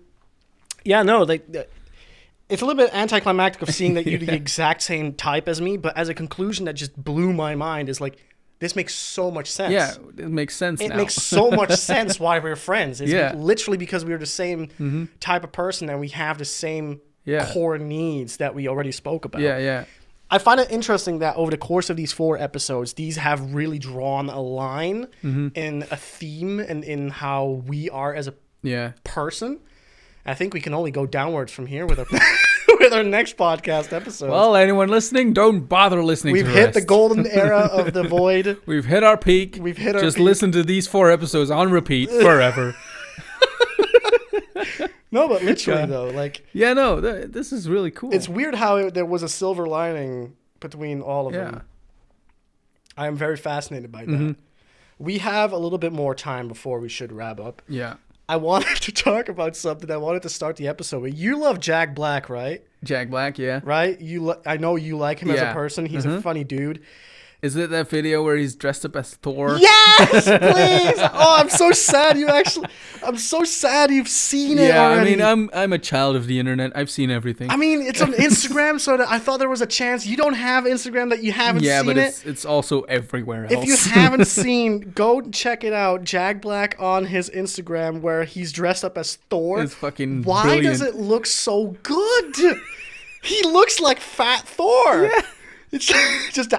It's a little bit anticlimactic of seeing that you're the exact same type as me, but as a conclusion that just blew my mind is like, this makes so much sense. Yeah, it makes sense now. It makes so much sense why we're friends. It's literally because we're the same type of person and we have the same core needs that we already spoke about. Yeah. I find it interesting that over the course of these 4 episodes, these have really drawn a line in a theme and in how we are as a person. I think we can only go downwards from here with our next podcast episode. Well, anyone listening, don't bother listening to the rest. We've hit the golden era of the void. We've hit our peak. Just listen to these 4 episodes on repeat forever. No, but literally though, like... Yeah, no, this is really cool. It's weird how there was a silver lining between all of them. I am very fascinated by that. We have a little bit more time before we should wrap up. Yeah. I wanted to talk about something. I wanted to start the episode with. You love Jack Black, right? Jack Black, yeah. Right? I know you like him as a person. He's a funny dude. Is it that video where he's dressed up as Thor? Yes, please. Oh, I'm so sad I'm so sad you've seen it already. I mean, I'm a child of the internet. I've seen everything. I mean, it's on Instagram, so I thought there was a chance. You don't have Instagram that you haven't seen it. Yeah, but it's also everywhere else. If you haven't seen, go check it out. Jag Black on his Instagram where he's dressed up as Thor. It's fucking Why brilliant. does it look so good? He looks like Fat Thor. Yeah. It's just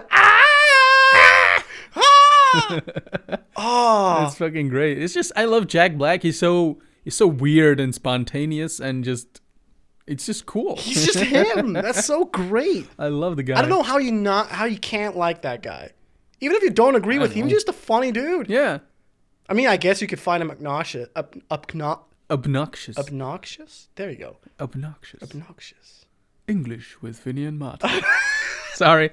Oh, it's fucking great. It's just I love Jag Black. He's so weird and spontaneous and just it's just cool. He's just him. That's so great. I love the guy. I don't know how you can't like that guy. Even if you don't agree with him, he's just a funny dude. Yeah. I mean, I guess you could find him obnoxious. Obnoxious. Obnoxious? There you go. Obnoxious. English with Vinny and Maarten. Sorry.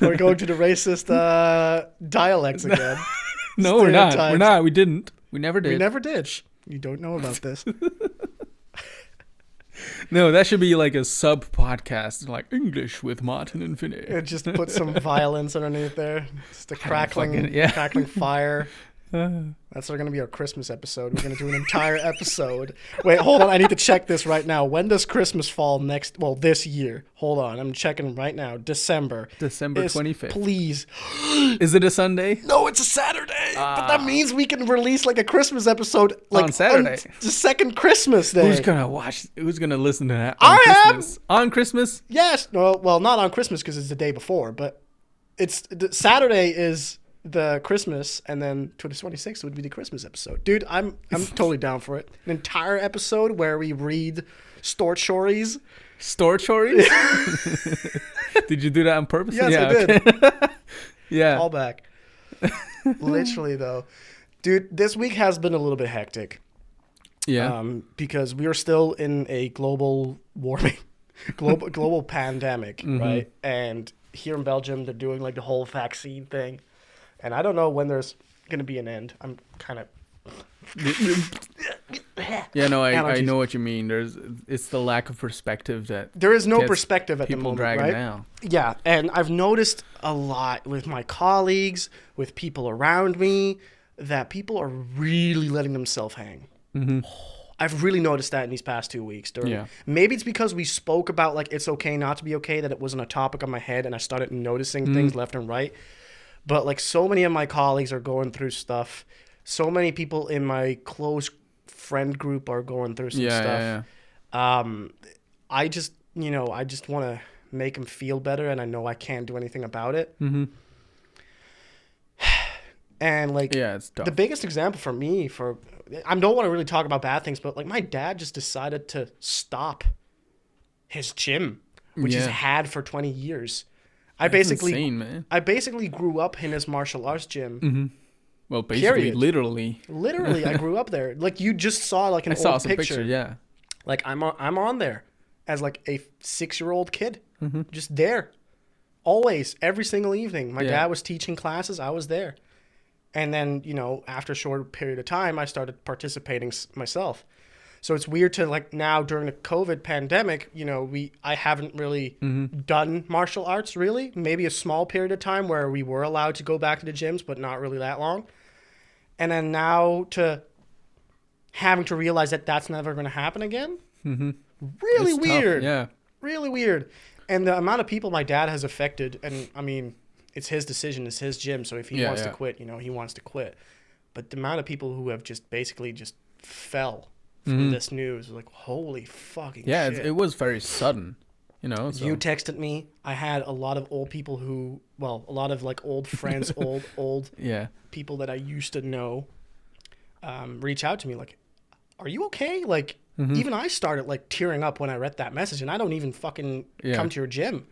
We're going to the racist dialects again. No, we're not. We're not. We didn't. We never did. We never did. You don't know about this. No, that should be like a sub podcast, like English with Maarten and Vinny. Just put some violence underneath there. Just a crackling fire. That's going to be our Christmas episode. We're going to do an entire episode. Wait, hold on. I need to check this right now. When does Christmas fall this year? Hold on. I'm checking right now. December 25th. Please. Is it a Sunday? No, it's a Saturday. But that means we can release like a Christmas episode on Saturday. On the second Christmas day. Who's going to watch? Who's going to listen to that on Christmas? On Christmas? Yes. No, well, not on Christmas because it's the day before, but Saturday is the Christmas, and then to the 26th would be the Christmas episode. Dude, I'm totally down for it. An entire episode where we read Stort Stories. Stort Stories? Did you do that on purpose? Yes, I did. Yeah. All back. Literally, though. Dude, this week has been a little bit hectic. Yeah. Because we are still in a global warming, global pandemic, right? And here in Belgium, they're doing like the whole vaccine thing. And I don't know when there's going to be an end. I'm kind of... Yeah, no, I know what you mean. It's the lack of perspective that... There is no perspective at the moment, right? Down. Yeah, and I've noticed a lot with my colleagues, with people around me, that people are really letting themselves hang. Mm-hmm. I've really noticed that in these past 2 weeks. Maybe it's because we spoke about like it's okay not to be okay, that it wasn't a topic on my head, and I started noticing things left and right. But like so many of my colleagues are going through stuff. So many people in my close friend group are going through some stuff. Yeah. I just want to make them feel better, and I know I can't do anything about it. Mm-hmm. And like, it's tough. The biggest example for me I don't want to really talk about bad things, but like my dad just decided to stop his gym, which he's had for 20 years. That's insane, man. I basically grew up in his martial arts gym. Mm-hmm. Well, basically, literally, I grew up there. Like you just saw like an old picture. Yeah. Like I'm on there as like a 6-year-old kid, just there, always, every single evening. My dad was teaching classes. I was there, and then after a short period of time, I started participating myself. So it's weird to like now during the COVID pandemic, I haven't really done martial arts really. Maybe a small period of time where we were allowed to go back to the gyms, but not really that long. And then now to having to realize that that's never going to happen again. Mm-hmm. Really it's weird. Tough. Yeah. Really weird. And the amount of people my dad has affected, and I mean, it's his decision, it's his gym. So if he wants to quit, he wants to quit. But the amount of people who have just basically just fell from this news, like holy fucking shit. Yeah, it was very sudden, So. You texted me. I had a lot of old people a lot of like old friends, old people that I used to know, reach out to me like, "Are you okay?" Like even I started like tearing up when I read that message, and I don't even fucking come to your gym.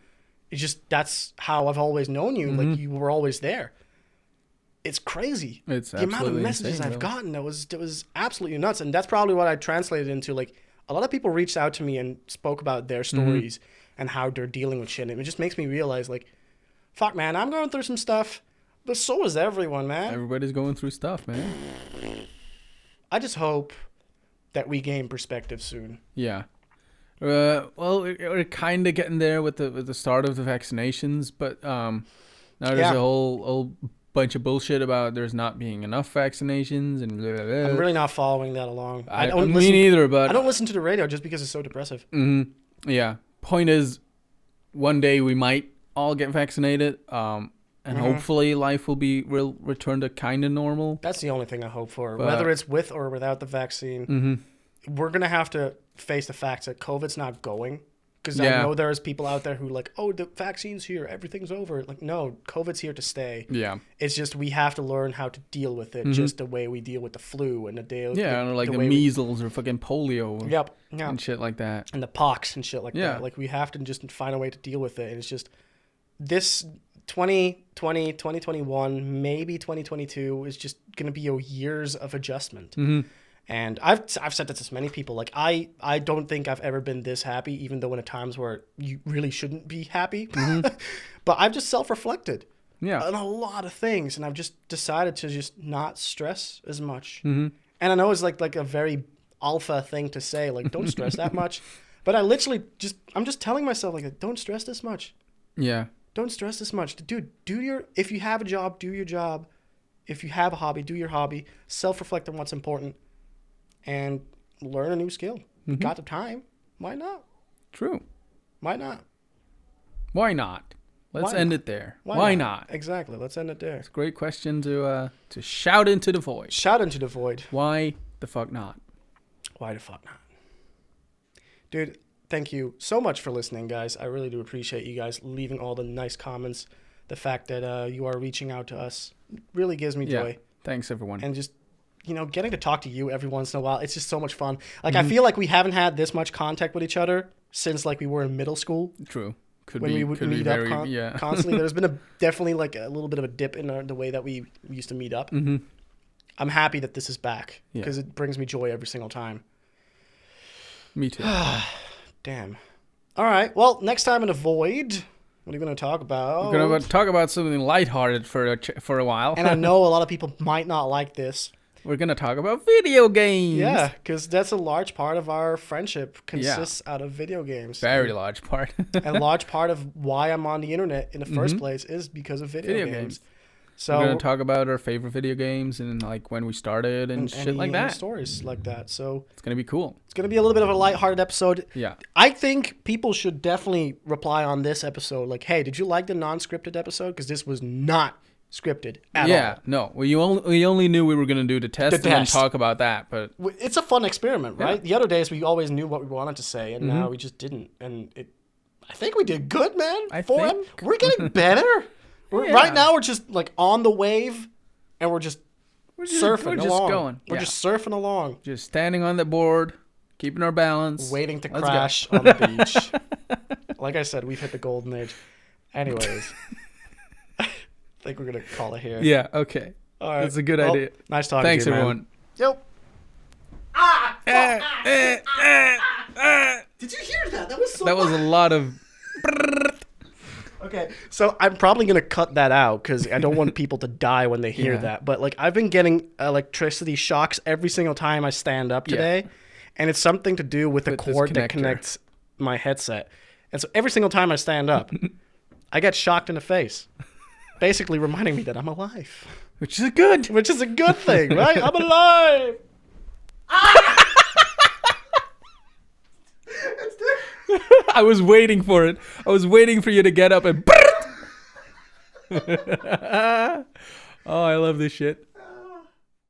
It's just that's how I've always known you. Like you were always there. It's crazy. It's the amount of messages I've gotten. That was absolutely nuts, and that's probably what I translated into. Like a lot of people reached out to me and spoke about their stories and how they're dealing with shit. And it just makes me realize, like, fuck, man, I'm going through some stuff, but so is everyone, man. Everybody's going through stuff, man. I just hope that we gain perspective soon. Yeah. Well, we're kind of getting there with the start of the vaccinations, but now Now there's a whole bunch of bullshit about there's not being enough vaccinations and blah, blah, blah. I'm really not following that along. Me neither, but I don't listen to the radio just because it's so depressive. Mm-hmm. Yeah. Point is, one day we might all get vaccinated, and hopefully life will return to kind of normal. That's the only thing I hope for. Whether it's with or without the vaccine, we're gonna have to face the facts that COVID's not going. Because I know there's people out there who like, oh, the vaccine's here, everything's over. Like, no, COVID's here to stay. Yeah. It's just we have to learn how to deal with it, just the way we deal with the flu and the measles or fucking polio. Yep. And shit like that. And the pox and shit like that. Like, we have to just find a way to deal with it. And it's just this 2020, 2021, maybe 2022 is just going to be years of adjustment. Mm-hmm. And I've said this to many people. Like, I don't think I've ever been this happy, even though in times where you really shouldn't be happy. But I've just self-reflected on a lot of things, and I've just decided to just not stress as much. And I know it's like a very alpha thing to say, like, don't stress that much. But I literally I'm just telling myself, like, don't stress this much. Yeah. Don't stress this much. Dude, if you have a job, do your job. If you have a hobby, do your hobby. Self-reflect on what's important. And learn a new skill. You got the time. Why not? True. Why not? Why not? Let's end it there. Why not? Exactly. Let's end it there. It's a great question to shout into the void. Shout into the void. Why the fuck not? Why the fuck not? Dude, thank you so much for listening, guys. I really do appreciate you guys leaving all the nice comments. The fact that you are reaching out to us really gives me joy. Thanks, everyone. And just, getting to talk to you every once in a while, it's just so much fun. Like, I feel like we haven't had this much contact with each other since, like, we were in middle school. True. We would meet up constantly. There's been definitely, like, a little bit of a dip in the way that we used to meet up. I'm happy that this is back because it brings me joy every single time. Me too. Damn. All right. Well, next time in a void... What are you going to talk about? We're going to talk about something lighthearted for a while. And I know a lot of people might not like this. We're going to talk about video games. Yeah, because that's a large part of our friendship consists out of video games. Very large part. And a large part of why I'm on the internet in the first place is because of video games. So we're going to talk about our favorite video games and like when we started and shit like that. Stories like that. So it's going to be cool. It's going to be a little bit of a lighthearted episode. Yeah. I think people should definitely reply on this episode. Like, hey, did you like the non-scripted episode? Because this was not scripted at all. Yeah, no. We only knew we were going to do the test and then talk about that. But it's a fun experiment, right? The other days we always knew what we wanted to say, and now we just didn't. And I think we did good, man. We're getting better. Right now, we're just like on the wave, and we're just surfing along. We're just surfing along. Just standing on the board, keeping our balance. Waiting to crash on the beach. Like I said, we've hit the golden age. Anyways, I think we're going to call it here. Yeah, okay. All right. That's a good idea. Nice talking to you, Thanks, everyone. Yep. Did you hear that? That was so That was a lot of... Okay, so I'm probably going to cut that out because I don't want people to die when they hear that. But, like, I've been getting electricity shocks every single time I stand up today. And it's something to do with the cord that connects my headset. And so every single time I stand up, I get shocked in the face. Basically reminding me that I'm alive. Which is a good thing, right? I'm alive! I was waiting for it. I was waiting for you to get up and... Oh, I love this shit.